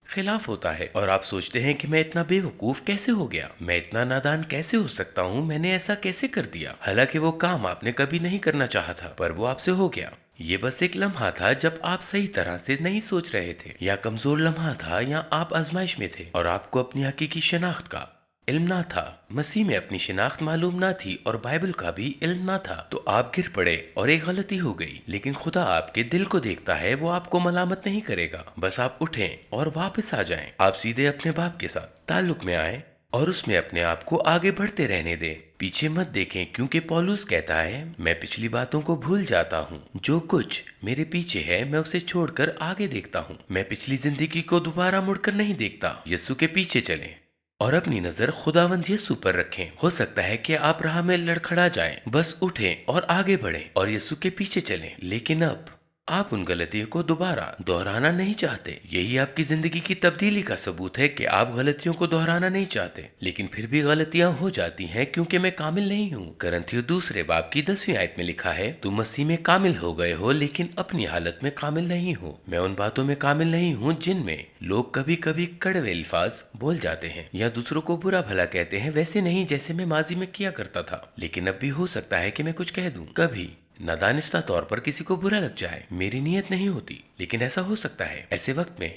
[SPEAKER 1] خلاف ہوتا ہے، اور آپ سوچتے ہیں کہ میں اتنا بے وقوف کیسے ہو گیا، میں اتنا نادان کیسے ہو سکتا ہوں، میں نے ایسا کیسے کر دیا، حالانکہ وہ کام آپ نے کبھی نہیں کرنا چاہا تھا، پر وہ آپ سے ہو گیا۔ یہ بس ایک لمحہ تھا جب آپ صحیح طرح سے نہیں سوچ رہے تھے، یا کمزور لمحہ تھا، یا آپ آزمائش میں تھے اور آپ کو اپنی حقیقی شناخت کا علم نہ تھا، مسیح میں اپنی شناخت معلوم نہ تھی، اور بائبل کا بھی علم نہ تھا، تو آپ گر پڑے اور ایک غلطی ہو گئی۔ لیکن خدا آپ کے دل کو دیکھتا ہے، وہ آپ کو ملامت نہیں کرے گا۔ بس آپ اٹھیں اور واپس آ جائیں، آپ سیدھے اپنے باپ کے ساتھ تعلق میں آئیں اور اس میں اپنے آپ کو آگے بڑھتے رہنے دیں۔ پیچھے مت دیکھیں، کیونکہ پولس کہتا ہے، میں پچھلی باتوں کو بھول جاتا ہوں، جو کچھ میرے پیچھے ہے میں اسے چھوڑ کر آگے دیکھتا ہوں۔ میں پچھلی زندگی کو دوبارہ مڑ کر نہیں دیکھتا۔ یسوع کے پیچھے چلیں اور اپنی نظر خداوند یسوع پر رکھیں۔ ہو سکتا ہے کہ آپ راہ میں لڑکھڑا جائیں، بس اٹھیں اور آگے بڑھیں اور یسوع کے پیچھے چلیں۔ لیکن اب آپ ان غلطیوں کو دوبارہ دہرانا نہیں چاہتے۔ یہی آپ کی زندگی کی تبدیلی کا ثبوت ہے کہ آپ غلطیوں کو دہرانا نہیں چاہتے، لیکن پھر بھی غلطیاں ہو جاتی ہیں، کیونکہ میں کامل نہیں ہوں۔ کرنتھیوں دوسرے باب کی 10ویں آیت میں لکھا ہے، تم مسیح میں کامل ہو گئے ہو، لیکن اپنی حالت میں کامل نہیں ہو۔ میں ان باتوں میں کامل نہیں ہوں جن میں لوگ کبھی کبھی کڑوے الفاظ بول جاتے ہیں یا دوسروں کو برا بھلا کہتے ہیں، ویسے نہیں جیسے میں ماضی میں کیا کرتا تھا، لیکن اب بھی ہو سکتا ہے کہ میں کچھ کہہ دوں، کبھی نادانستہ طور پر کسی کو برا لگ جائے، میری نیت نہیں ہوتی، لیکن ایسا ہو سکتا ہے۔ ایسے وقت میں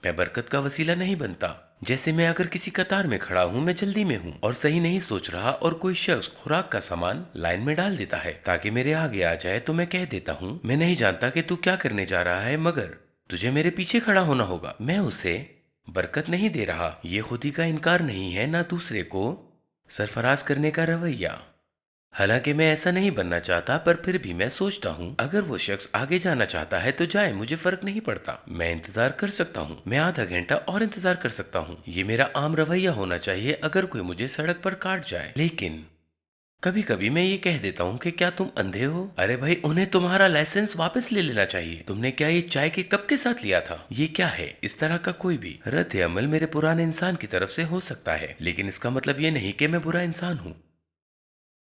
[SPEAKER 1] برکت کا وسیلہ نہیں بنتا۔ جیسے میں اگر کسی قطار میں کھڑا ہوں، میں جلدی میں ہوں اور صحیح نہیں سوچ رہا، اور کوئی شخص خوراک کا سامان لائن میں ڈال دیتا ہے تاکہ میرے آگے آ جائے، تو میں کہہ دیتا ہوں، میں نہیں جانتا کہ تو کیا کرنے جا رہا ہے، مگر تجھے میرے پیچھے کھڑا ہونا ہوگا۔ میں اسے برکت نہیں دے رہا۔ یہ خودی کا انکار نہیں ہے، نہ دوسرے کو سرفراز کرنے کا رویہ۔ حالانکہ میں ایسا نہیں بننا چاہتا، پر پھر بھی میں سوچتا ہوں، اگر وہ شخص آگے جانا چاہتا ہے تو جائے، مجھے فرق نہیں پڑتا، میں انتظار کر سکتا ہوں، میں آدھا گھنٹہ اور انتظار کر سکتا ہوں۔ یہ میرا عام رویہ ہونا چاہیے اگر کوئی مجھے سڑک پر کاٹ جائے۔ لیکن کبھی کبھی میں یہ کہہ دیتا ہوں کہ کیا تم اندھے ہو؟ ارے بھائی، انہیں تمہارا لائسنس واپس لے لینا چاہیے۔ تم نے کیا یہ چائے کے کپ کے ساتھ لیا تھا؟ یہ کیا ہے؟ اس طرح کا کوئی بھی رد عمل میرے پرانے انسان کی طرف سے ہو سکتا ہے، لیکن اس کا مطلب یہ نہیں کہ میں برا انسان ہوں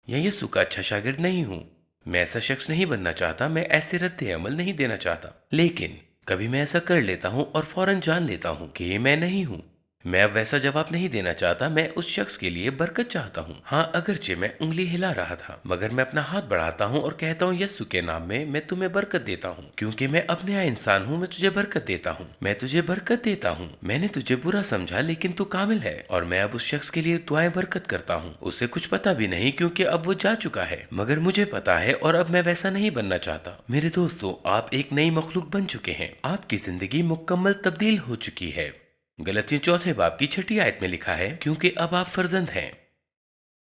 [SPEAKER 1] یا یسوع کا اچھا شاگرد نہیں ہوں۔ میں ایسا شخص نہیں بننا چاہتا، میں ایسے رد عمل نہیں دینا چاہتا، لیکن کبھی میں ایسا کر لیتا ہوں اور فوراً جان لیتا ہوں کہ یہ میں نہیں ہوں۔ میں اب ویسا جواب نہیں دینا چاہتا، میں اس شخص کے لیے برکت چاہتا ہوں۔ ہاں، اگرچہ میں انگلی ہلا رہا تھا، مگر میں اپنا ہاتھ بڑھاتا ہوں اور کہتا ہوں یسوع کے نام میں تمہیں برکت دیتا ہوں، کیونکہ میں اب نیا انسان ہوں، میں تجھے برکت دیتا ہوں، میں تجھے برکت دیتا ہوں۔ میں نے تجھے برا سمجھا لیکن تو کامل ہے، اور میں اب اس شخص کے لیے دعائیں برکت کرتا ہوں۔ اسے کچھ پتا بھی نہیں کیونکہ اب وہ جا چکا ہے، مگر مجھے پتا ہے اور اب میں ویسا نہیں بننا چاہتا۔ میرے دوستو، آپ ایک نئی مخلوق بن چکے ہیں، آپ کی زندگی مکمل تبدیل ہو چکی ہے۔ غلطیوں 4 باب کی 6 آیت میں لکھا ہے، کیونکہ اب آپ فرزند ہیں۔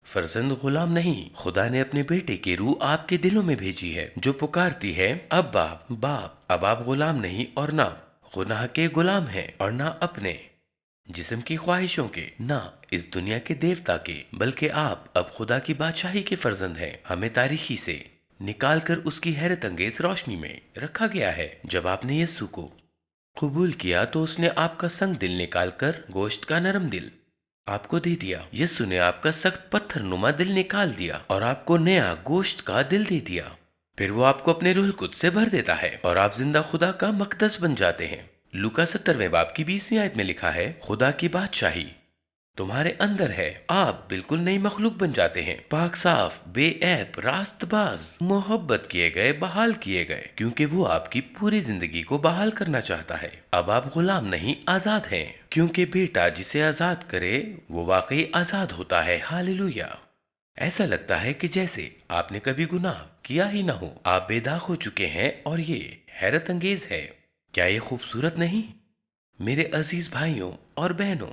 [SPEAKER 1] فرزند غلام نہیں، خدا نے اپنے بیٹے کی روح آپ کے دلوں میں بھیجی ہے، جو پکارتی ہے ابا باپ۔ اب آپ غلام نہیں اور نہ گناہ کے غلام ہیں، اور نہ اپنے جسم کی خواہشوں کے، نہ اس دنیا کے دیوتا کے، بلکہ آپ اب خدا کی بادشاہی کے فرزند ہیں۔ ہمیں تاریکی سے نکال کر اس کی حیرت انگیز روشنی میں رکھا گیا ہے۔ جب آپ نے یسوع کو قبول کیا تو اس نے آپ کا سنگ دل نکال کر گوشت کا نرم دل آپ کو دے دیا۔ یسوع نے آپ کا سخت پتھر نما دل نکال دیا اور آپ کو نیا گوشت کا دل دے دیا۔ پھر وہ آپ کو اپنے روح القدس سے بھر دیتا ہے اور آپ زندہ خدا کا مقدس بن جاتے ہیں۔ لوکا 17 باب کی 20 آیت میں لکھا ہے، خدا کی بادشاہی تمہارے اندر ہے، آپ بالکل نئی مخلوق بن جاتے ہیں، پاک صاف، بے عیب، راست باز، محبت کیے گئے، بحال کیے گئے، کیونکہ وہ آپ کی پوری زندگی کو بحال کرنا چاہتا ہے۔ اب آپ غلام نہیں، آزاد ہیں، کیونکہ بیٹا جسے آزاد کرے وہ واقعی آزاد ہوتا ہے۔ ہاللویا! ایسا لگتا ہے کہ جیسے آپ نے کبھی گناہ کیا ہی نہ ہو، آپ بے داغ ہو چکے ہیں، اور یہ حیرت انگیز ہے۔ کیا یہ خوبصورت نہیں؟ میرے عزیز بھائیوں اور بہنوں،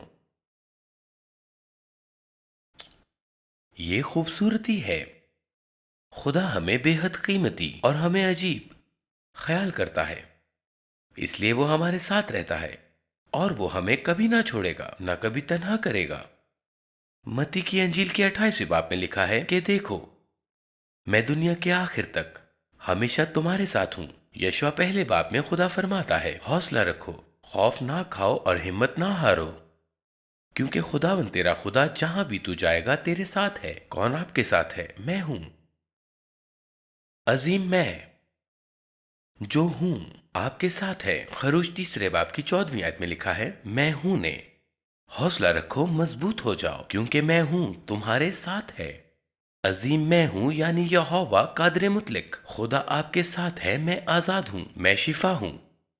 [SPEAKER 1] یہ خوبصورتی ہے۔ خدا ہمیں بے حد قیمتی اور ہمیں عجیب خیال کرتا ہے، اس لیے وہ ہمارے ساتھ رہتا ہے، اور وہ ہمیں کبھی نہ چھوڑے گا، نہ کبھی تنہا کرے گا۔ متی کی انجیل کے 28 باب میں لکھا ہے کہ دیکھو، میں دنیا کے آخر تک ہمیشہ تمہارے ساتھ ہوں۔ یشوع 1 باب میں خدا فرماتا ہے، حوصلہ رکھو، خوف نہ کھاؤ اور ہمت نہ ہارو، کیونکہ خداوند تیرا خدا جہاں بھی تو جائے گا تیرے ساتھ ہے۔ کون آپ کے ساتھ ہے؟ میں ہوں، عظیم میں جو ہوں آپ کے ساتھ ہے۔ خروج 3 باب کی 14 آیت میں لکھا ہے، میں ہوں نے حوصلہ رکھو، مضبوط ہو جاؤ، کیونکہ میں ہوں تمہارے ساتھ ہے۔ عظیم میں ہوں یعنی یہوہ قادر مطلق، خدا آپ کے ساتھ ہے۔ میں آزاد ہوں، میں شفا ہوں،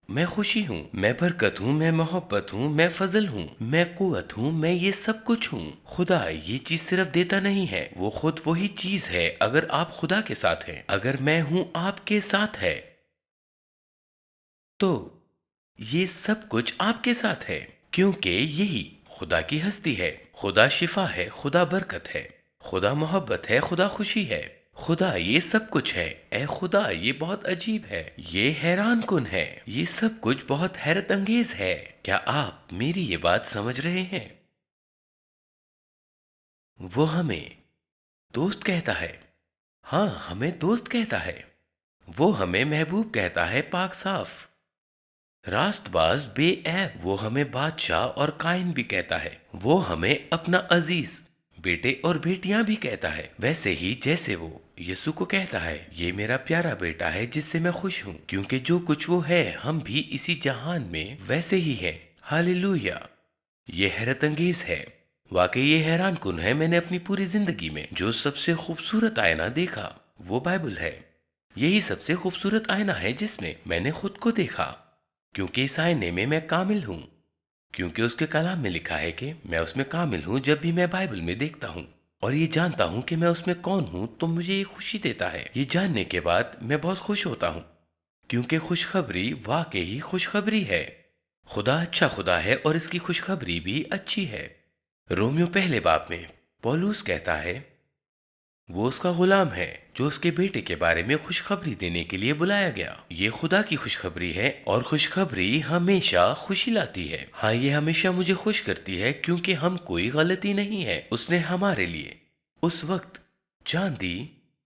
[SPEAKER 1] میں خوشی ہوں، میں برکت ہوں، میں محبت ہوں، میں فضل ہوں، میں قوت ہوں، میں یہ سب کچھ ہوں۔ خدا یہ چیز صرف دیتا نہیں ہے، وہ خود وہی چیز ہے اگر آپ خدا کے ساتھ ہیں۔ اگر میں ہوں آپ کے ساتھ ہے تو یہ سب کچھ آپ کے ساتھ ہے، کیونکہ یہی خدا کی ہستی ہے۔ خدا شفا ہے، خدا برکت ہے، خدا محبت ہے، خدا خوشی ہے، خدا یہ سب کچھ ہے۔ اے خدا، یہ بہت عجیب ہے، یہ حیران کن ہے، یہ سب کچھ بہت حیرت انگیز ہے۔ کیا آپ میری یہ بات سمجھ رہے ہیں؟ وہ ہمیں دوست کہتا ہے، ہاں ہمیں دوست کہتا ہے۔ وہ ہمیں محبوب کہتا ہے، پاک صاف، راست باز، بے عیب۔ وہ ہمیں بادشاہ اور قائم بھی کہتا ہے۔ وہ ہمیں اپنا عزیز بیٹے اور بیٹیاں بھی کہتا ہے، ویسے ہی جیسے وہ یسوع کو کہتا ہے، یہ میرا پیارا بیٹا ہے جس سے میں خوش ہوں، کیونکہ جو کچھ وہ ہے ہم بھی اسی جہان میں ویسے ہی ہے۔ ہاللویا! یہ حیرت انگیز ہے، واقعی یہ حیران کن ہے۔ میں نے اپنی پوری زندگی میں جو سب سے خوبصورت آئینہ دیکھا وہ بائبل ہے۔ یہی سب سے خوبصورت آئینہ ہے جس میں نے خود کو دیکھا، کیونکہ اس آئینے میں میں کامل ہوں، کیونکہ اس کے کلام میں لکھا ہے کہ میں اس میں کامل ہوں۔ جب بھی میں بائبل میں دیکھتا ہوں اور یہ جانتا ہوں کہ میں اس میں کون ہوں تو مجھے یہ خوشی دیتا ہے۔ یہ جاننے کے بعد میں بہت خوش ہوتا ہوں، کیونکہ خوشخبری واقعی خوشخبری ہے۔ خدا اچھا خدا ہے اور اس کی خوشخبری بھی اچھی ہے۔ رومیو 1 باب میں پولس کہتا ہے، وہ اس کا غلام ہے جو اس کے بیٹے کے بارے میں خوشخبری دینے کے لیے بلایا گیا۔ یہ خدا کی خوشخبری ہے، اور خوشخبری ہمیشہ خوشی لاتی ہے۔ ہاں، یہ ہمیشہ مجھے خوش کرتی ہے، کیونکہ ہم کوئی غلطی نہیں ہے۔ اس نے ہمارے لیے اس وقت جان دی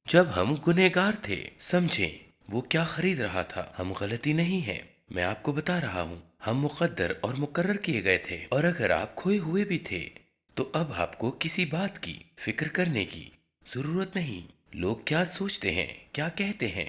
[SPEAKER 1] جب ہم گنہگار تھے۔ سمجھیں وہ کیا خرید رہا تھا۔ ہم غلطی نہیں ہیں، میں آپ کو بتا رہا ہوں، ہم مقدر اور مقرر کیے گئے تھے، اور اگر آپ کھوئے ہوئے بھی تھے تو اب آپ کو کسی بات کی فکر کرنے کی ضرورت نہیں۔ لوگ کیا سوچتے ہیں، کیا کہتے ہیں،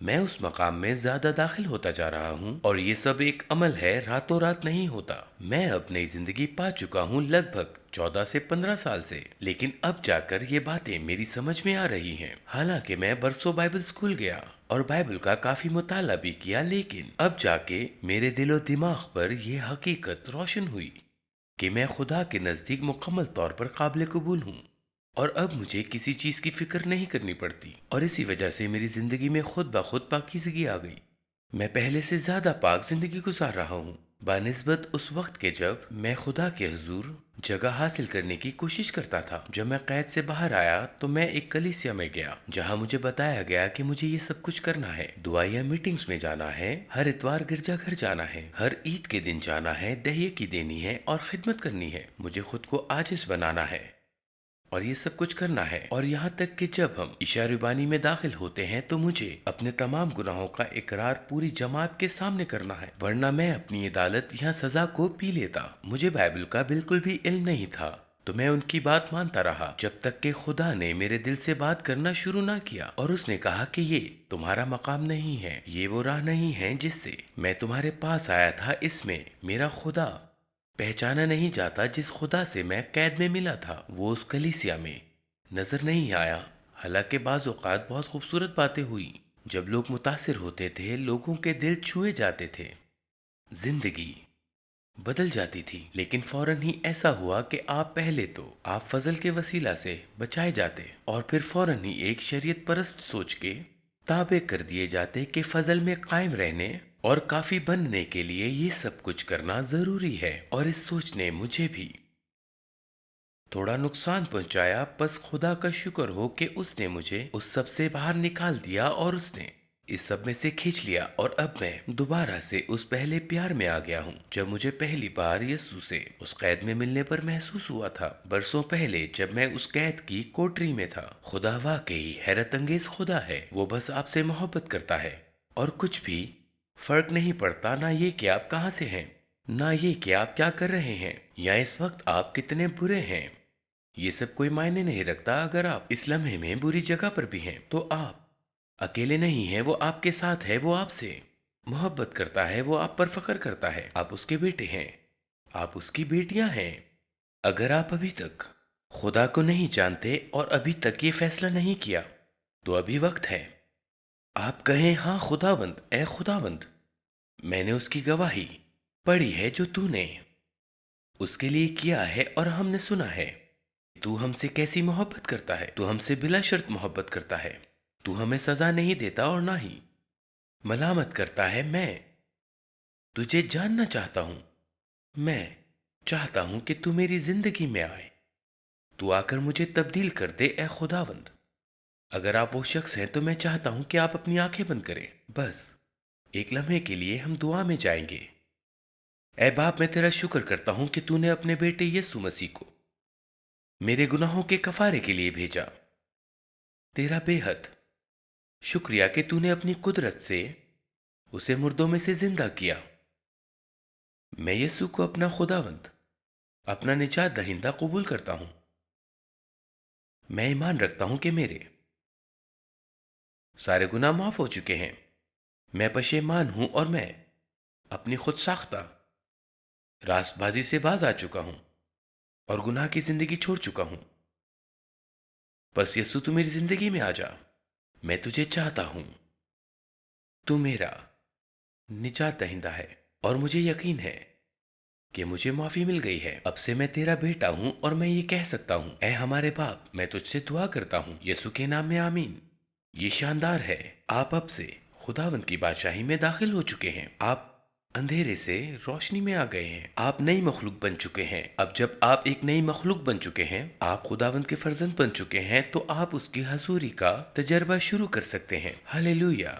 [SPEAKER 1] میں اس مقام میں زیادہ داخل ہوتا جا رہا ہوں اور یہ سب ایک عمل ہے، راتوں رات نہیں ہوتا۔ میں اب نئی زندگی پا چکا ہوں لگ بھگ 14 سے 15 سال سے، لیکن اب جا کر یہ باتیں میری سمجھ میں آ رہی ہیں۔ حالانکہ میں برسوں بائبل اسکول گیا اور بائبل کا کافی مطالعہ بھی کیا، لیکن اب جا کے میرے دل و دماغ پر یہ حقیقت روشن ہوئی کہ میں خدا کے نزدیک مکمل طور پر قابل قبول ہوں، اور اب مجھے کسی چیز کی فکر نہیں کرنی پڑتی، اور اسی وجہ سے میری زندگی میں خود بخود پاکیزگی آ گئی۔ میں پہلے سے زیادہ پاک زندگی گزار رہا ہوں بنسبت اس وقت کے جب میں خدا کے حضور جگہ حاصل کرنے کی کوشش کرتا تھا۔ جب میں قید سے باہر آیا تو میں ایک کلیسیا میں گیا جہاں مجھے بتایا گیا کہ مجھے یہ سب کچھ کرنا ہے، دعائیا میٹنگز میں جانا ہے، ہر اتوار گرجا گھر جانا ہے، ہر عید کے دن جانا ہے، دہیے کی دینی ہے اور خدمت کرنی ہے، مجھے خود کو عاجز بنانا ہے اور یہ سب کچھ کرنا ہے، اور یہاں تک کہ جب ہم عشاء ربانی میں داخل ہوتے ہیں تو مجھے اپنے تمام گناہوں کا اقرار پوری جماعت کے سامنے کرنا ہے، ورنہ میں اپنی عدالت یا سزا کو پی لیتا۔ مجھے بائبل کا بالکل بھی علم نہیں تھا، تو میں ان کی بات مانتا رہا جب تک کہ خدا نے میرے دل سے بات کرنا شروع نہ کیا اور اس نے کہا کہ یہ تمہارا مقام نہیں ہے، یہ وہ راہ نہیں ہے جس سے میں تمہارے پاس آیا تھا، اس میں میرا خدا پہچانا نہیں جاتا۔ جس خدا سے میں قید میں ملا تھا وہ اس کلیسیا میں نظر نہیں آیا۔ حالانکہ بعض اوقات بہت خوبصورت باتیں ہوئی جب لوگ متاثر ہوتے تھے، لوگوں کے دل چھوئے جاتے تھے، زندگی بدل جاتی تھی، لیکن فوراً ہی ایسا ہوا کہ آپ فضل کے وسیلہ سے بچائے جاتے اور پھر فوراً ہی ایک شریعت پرست سوچ کے تابع کر دیے جاتے کہ فضل میں قائم رہنے اور کافی بننے کے لیے یہ سب کچھ کرنا ضروری ہے، اور اس سوچ نے مجھے بھی تھوڑا نقصان پہنچایا۔ بس خدا کا شکر ہو کہ اس نے مجھے اس سب سے باہر نکال دیا اور اس نے اس سب میں سے کھینچ لیا، اور اب میں دوبارہ سے اس پہلے پیار میں آ گیا ہوں جب مجھے پہلی بار یسوع سے اس قید میں ملنے پر محسوس ہوا تھا، برسوں پہلے جب میں اس قید کی کوٹری میں تھا۔ خدا واقعی حیرت انگیز خدا ہے، وہ بس آپ سے محبت کرتا ہے اور کچھ بھی فرق نہیں پڑتا، نہ یہ کہ آپ کہاں سے ہیں، نہ یہ کہ آپ کیا کر رہے ہیں یا اس وقت آپ کتنے برے ہیں۔ یہ سب کوئی معنی نہیں رکھتا۔ اگر آپ اس لمحے میں بری جگہ پر بھی ہیں تو آپ اکیلے نہیں ہیں، وہ آپ کے ساتھ ہے، وہ آپ سے محبت کرتا ہے، وہ آپ پر فخر کرتا ہے، آپ اس کے بیٹے ہیں، آپ اس کی بیٹیاں ہیں۔ اگر آپ ابھی تک خدا کو نہیں جانتے اور ابھی تک یہ فیصلہ نہیں کیا تو ابھی وقت ہے۔ آپ کہیں، ہاں خداوند، اے خداوند، میں نے اس کی گواہی پڑھی ہے جو تو نے اس کے لیے کیا ہے، اور ہم نے سنا ہے تو ہم سے کیسی محبت کرتا ہے، تو ہم سے بلا شرط محبت کرتا ہے، تو ہمیں سزا نہیں دیتا اور نہ ہی ملامت کرتا ہے۔ میں تجھے جاننا چاہتا ہوں، میں چاہتا ہوں کہ تو میری زندگی میں آئے، تو آ کر مجھے تبدیل کر دے اے خداوند۔ اگر آپ وہ شخص ہیں تو میں چاہتا ہوں کہ آپ اپنی آنکھیں بند کریں، بس ایک لمحے کے لیے ہم دعا میں جائیں گے۔ اے باپ، میں تیرا شکر کرتا ہوں کہ تو نے اپنے بیٹے یسوع مسیح کو میرے گناہوں کے کفارے کے لیے بھیجا۔ تیرا بے حد شکریہ کہ تو نے اپنی قدرت سے اسے مردوں میں سے زندہ کیا۔ میں یسوع کو اپنا خداوند، اپنا نجات دہندہ قبول کرتا ہوں۔ میں ایمان رکھتا ہوں کہ میرے سارے گناہ معاف ہو چکے ہیں، میں پشیمان ہوں اور میں اپنی خود ساختہ راست بازی سے باز آ چکا ہوں اور گناہ کی زندگی چھوڑ چکا ہوں۔ بس یسوع، تو میری زندگی میں آ جا، میں تجھے چاہتا ہوں، تو میرا نجات دہندہ ہے، اور مجھے یقین ہے کہ مجھے معافی مل گئی ہے۔ اب سے میں تیرا بیٹا ہوں اور میں یہ کہہ سکتا ہوں، اے ہمارے باپ، میں تجھ سے دعا کرتا ہوں یسوع کے نام میں، آمین۔ یہ شاندار ہے، آپ اب سے خداوند کی بادشاہی میں داخل ہو چکے ہیں، آپ اندھیرے سے روشنی میں آ گئے ہیں، آپ نئی مخلوق بن چکے ہیں۔ اب جب آپ ایک نئی مخلوق بن چکے ہیں، آپ خداوند کے فرزند بن چکے ہیں، تو آپ اس کی حضوری کا تجربہ شروع کر سکتے ہیں۔ ہالےلویا۔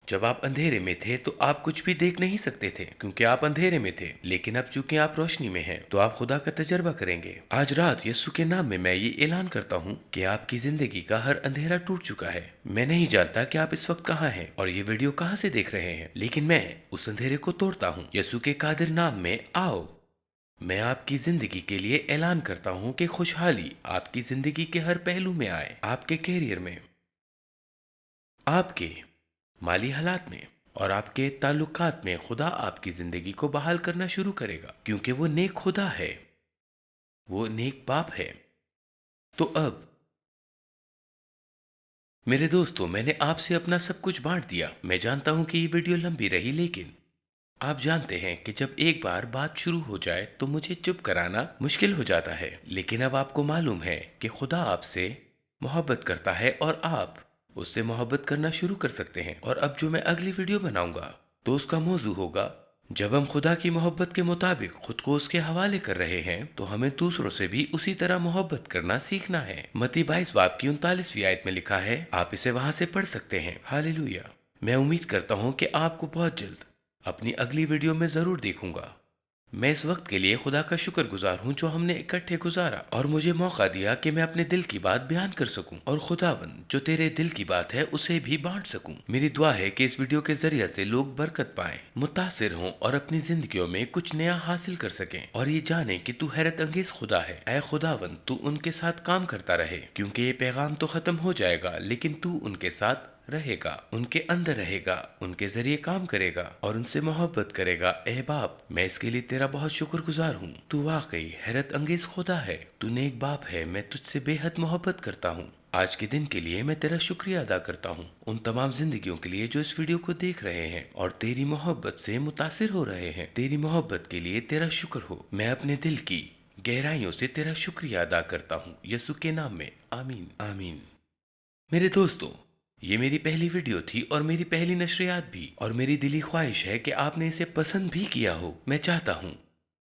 [SPEAKER 1] جب آپ اندھیرے میں تھے تو آپ کچھ بھی دیکھ نہیں سکتے تھے کیونکہ آپ اندھیرے میں تھے، لیکن اب چونکہ آپ روشنی میں ہیں تو آپ خدا کا تجربہ کریں گے۔ آج رات یسوع کے نام میں یہ اعلان کرتا ہوں کہ آپ کی زندگی کا ہر اندھیرا ٹوٹ چکا ہے۔ میں نہیں جانتا کہ آپ اس وقت کہاں ہیں اور یہ ویڈیو کہاں سے دیکھ رہے ہیں، لیکن میں اس اندھیرے کو توڑتا ہوں یسوع کے قادر نام میں۔ آؤ، میں آپ کی زندگی کے لیے اعلان کرتا ہوں کہ خوشحالی آپ کی زندگی کے ہر پہلو میں آئے، آپ کے کیریئر میں، آپ کے مالی حالات میں اور آپ کے تعلقات میں خدا آپ کی زندگی کو بحال کرنا شروع کرے گا، کیونکہ وہ نیک خدا ہے، وہ نیک باپ ہے۔ تو اب میرے دوستو، میں نے آپ سے اپنا سب کچھ بانٹ دیا۔ میں جانتا ہوں کہ یہ ویڈیو لمبی رہی، لیکن آپ جانتے ہیں کہ جب ایک بار بات شروع ہو جائے تو مجھے چپ کرانا مشکل ہو جاتا ہے، لیکن اب آپ کو معلوم ہے کہ خدا آپ سے محبت کرتا ہے اور آپ اس سے محبت کرنا شروع کر سکتے ہیں۔ اور اب جو میں اگلی ویڈیو بناؤں گا تو اس کا موضوع ہوگا، جب ہم خدا کی محبت کے مطابق خود کو اس کے حوالے کر رہے ہیں تو ہمیں دوسروں سے بھی اسی طرح محبت کرنا سیکھنا ہے۔ متی 22 باب کی 39ویں آیت میں لکھا ہے، آپ اسے وہاں سے پڑھ سکتے ہیں۔ ہاللیلویا! میں امید کرتا ہوں کہ آپ کو بہت جلد اپنی اگلی ویڈیو میں ضرور دیکھوں گا۔ میں اس وقت کے لیے خدا کا شکر گزار ہوں جو ہم نے اکٹھے گزارا اور مجھے موقع دیا کہ میں اپنے دل کی بات بیان کر سکوں، اور خداوند جو تیرے دل کی بات ہے اسے بھی بانٹ سکوں۔ میری دعا ہے کہ اس ویڈیو کے ذریعے سے لوگ برکت پائیں، متاثر ہوں اور اپنی زندگیوں میں کچھ نیا حاصل کر سکیں، اور یہ جانیں کہ تو حیرت انگیز خدا ہے۔ اے خداوند، تو ان کے ساتھ کام کرتا رہے، کیونکہ یہ پیغام تو ختم ہو جائے گا، لیکن تو ان کے ساتھ رہے گا، ان کے اندر رہے گا، ان کے ذریعے کام کرے گا اور ان سے محبت کرے گا۔ اے باپ، میں اس کے لیے تیرا بہت شکر گزار ہوں۔ تو واقعی حیرت انگیز خدا ہے، تو نیک باپ ہے۔ میں تجھ سے بے حد محبت کرتا ہوں۔ آج کے دن کے لیے میں تیرا شکریہ ادا کرتا ہوں، ان تمام زندگیوں کے لیے جو اس ویڈیو کو دیکھ رہے ہیں اور تیری محبت سے متاثر ہو رہے ہیں۔ تیری محبت کے لیے تیرا شکر ہو۔ میں اپنے دل کی گہرائیوں سے تیرا شکریہ ادا کرتا ہوں، یسوع کے نام میں، آمین آمین۔ میرے دوستو، یہ میری پہلی ویڈیو تھی اور میری پہلی نشریات بھی، اور میری دلی خواہش ہے کہ آپ نے اسے پسند بھی کیا ہو۔ میں چاہتا ہوں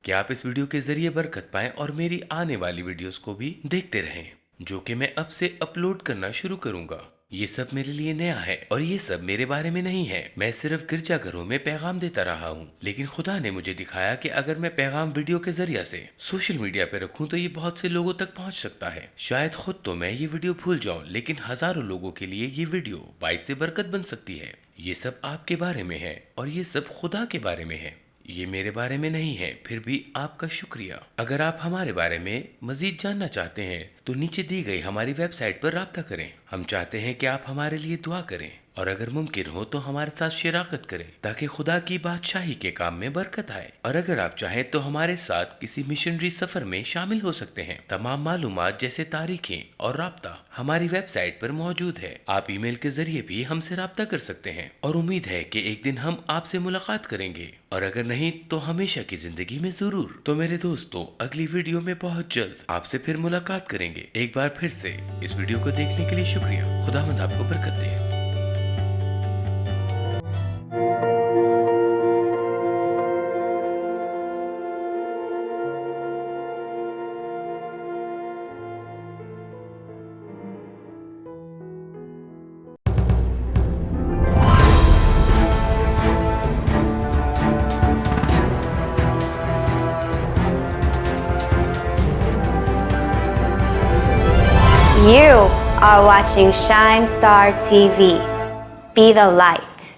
[SPEAKER 1] کہ آپ اس ویڈیو کے ذریعے برکت پائیں اور میری آنے والی ویڈیوز کو بھی دیکھتے رہیں، جو کہ میں اب سے اپلوڈ کرنا شروع کروں گا۔ یہ سب میرے لیے نیا ہے اور یہ سب میرے بارے میں نہیں ہے۔ میں صرف گرجا گھروں میں پیغام دیتا رہا ہوں، لیکن خدا نے مجھے دکھایا کہ اگر میں پیغام ویڈیو کے ذریعے سے سوشل میڈیا پہ رکھوں تو یہ بہت سے لوگوں تک پہنچ سکتا ہے۔ شاید خود تو میں یہ ویڈیو بھول جاؤں، لیکن ہزاروں لوگوں کے لیے یہ ویڈیو باعث برکت بن سکتی ہے۔ یہ سب آپ کے بارے میں ہے اور یہ سب خدا کے بارے میں ہے، یہ میرے بارے میں نہیں ہے۔ پھر بھی آپ کا شکریہ۔ اگر آپ ہمارے بارے میں مزید جاننا چاہتے ہیں تو نیچے دی گئی ہماری ویب سائٹ پر رابطہ کریں۔ ہم چاہتے ہیں کہ آپ ہمارے لیے دعا کریں اور اگر ممکن ہو تو ہمارے ساتھ شراکت کریں تاکہ خدا کی بادشاہی کے کام میں برکت آئے۔ اور اگر آپ چاہیں تو ہمارے ساتھ کسی مشنری سفر میں شامل ہو سکتے ہیں۔ تمام معلومات جیسے تاریخیں اور رابطہ ہماری ویب سائٹ پر موجود ہے۔ آپ ای میل کے ذریعے بھی ہم سے رابطہ کر سکتے ہیں، اور امید ہے کہ ایک دن ہم آپ سے ملاقات کریں گے، اور اگر نہیں تو ہمیشہ کی زندگی میں ضرور۔ تو میرے دوستو، اگلی ویڈیو میں بہت جلد آپ سے پھر ملاقات کریں گے۔ ایک بار پھر سے اس ویڈیو کو دیکھنے کے لیے شکریہ۔ خداوند آپ کو برکت دے۔
[SPEAKER 2] You are watching Shine Star TV. Be the light.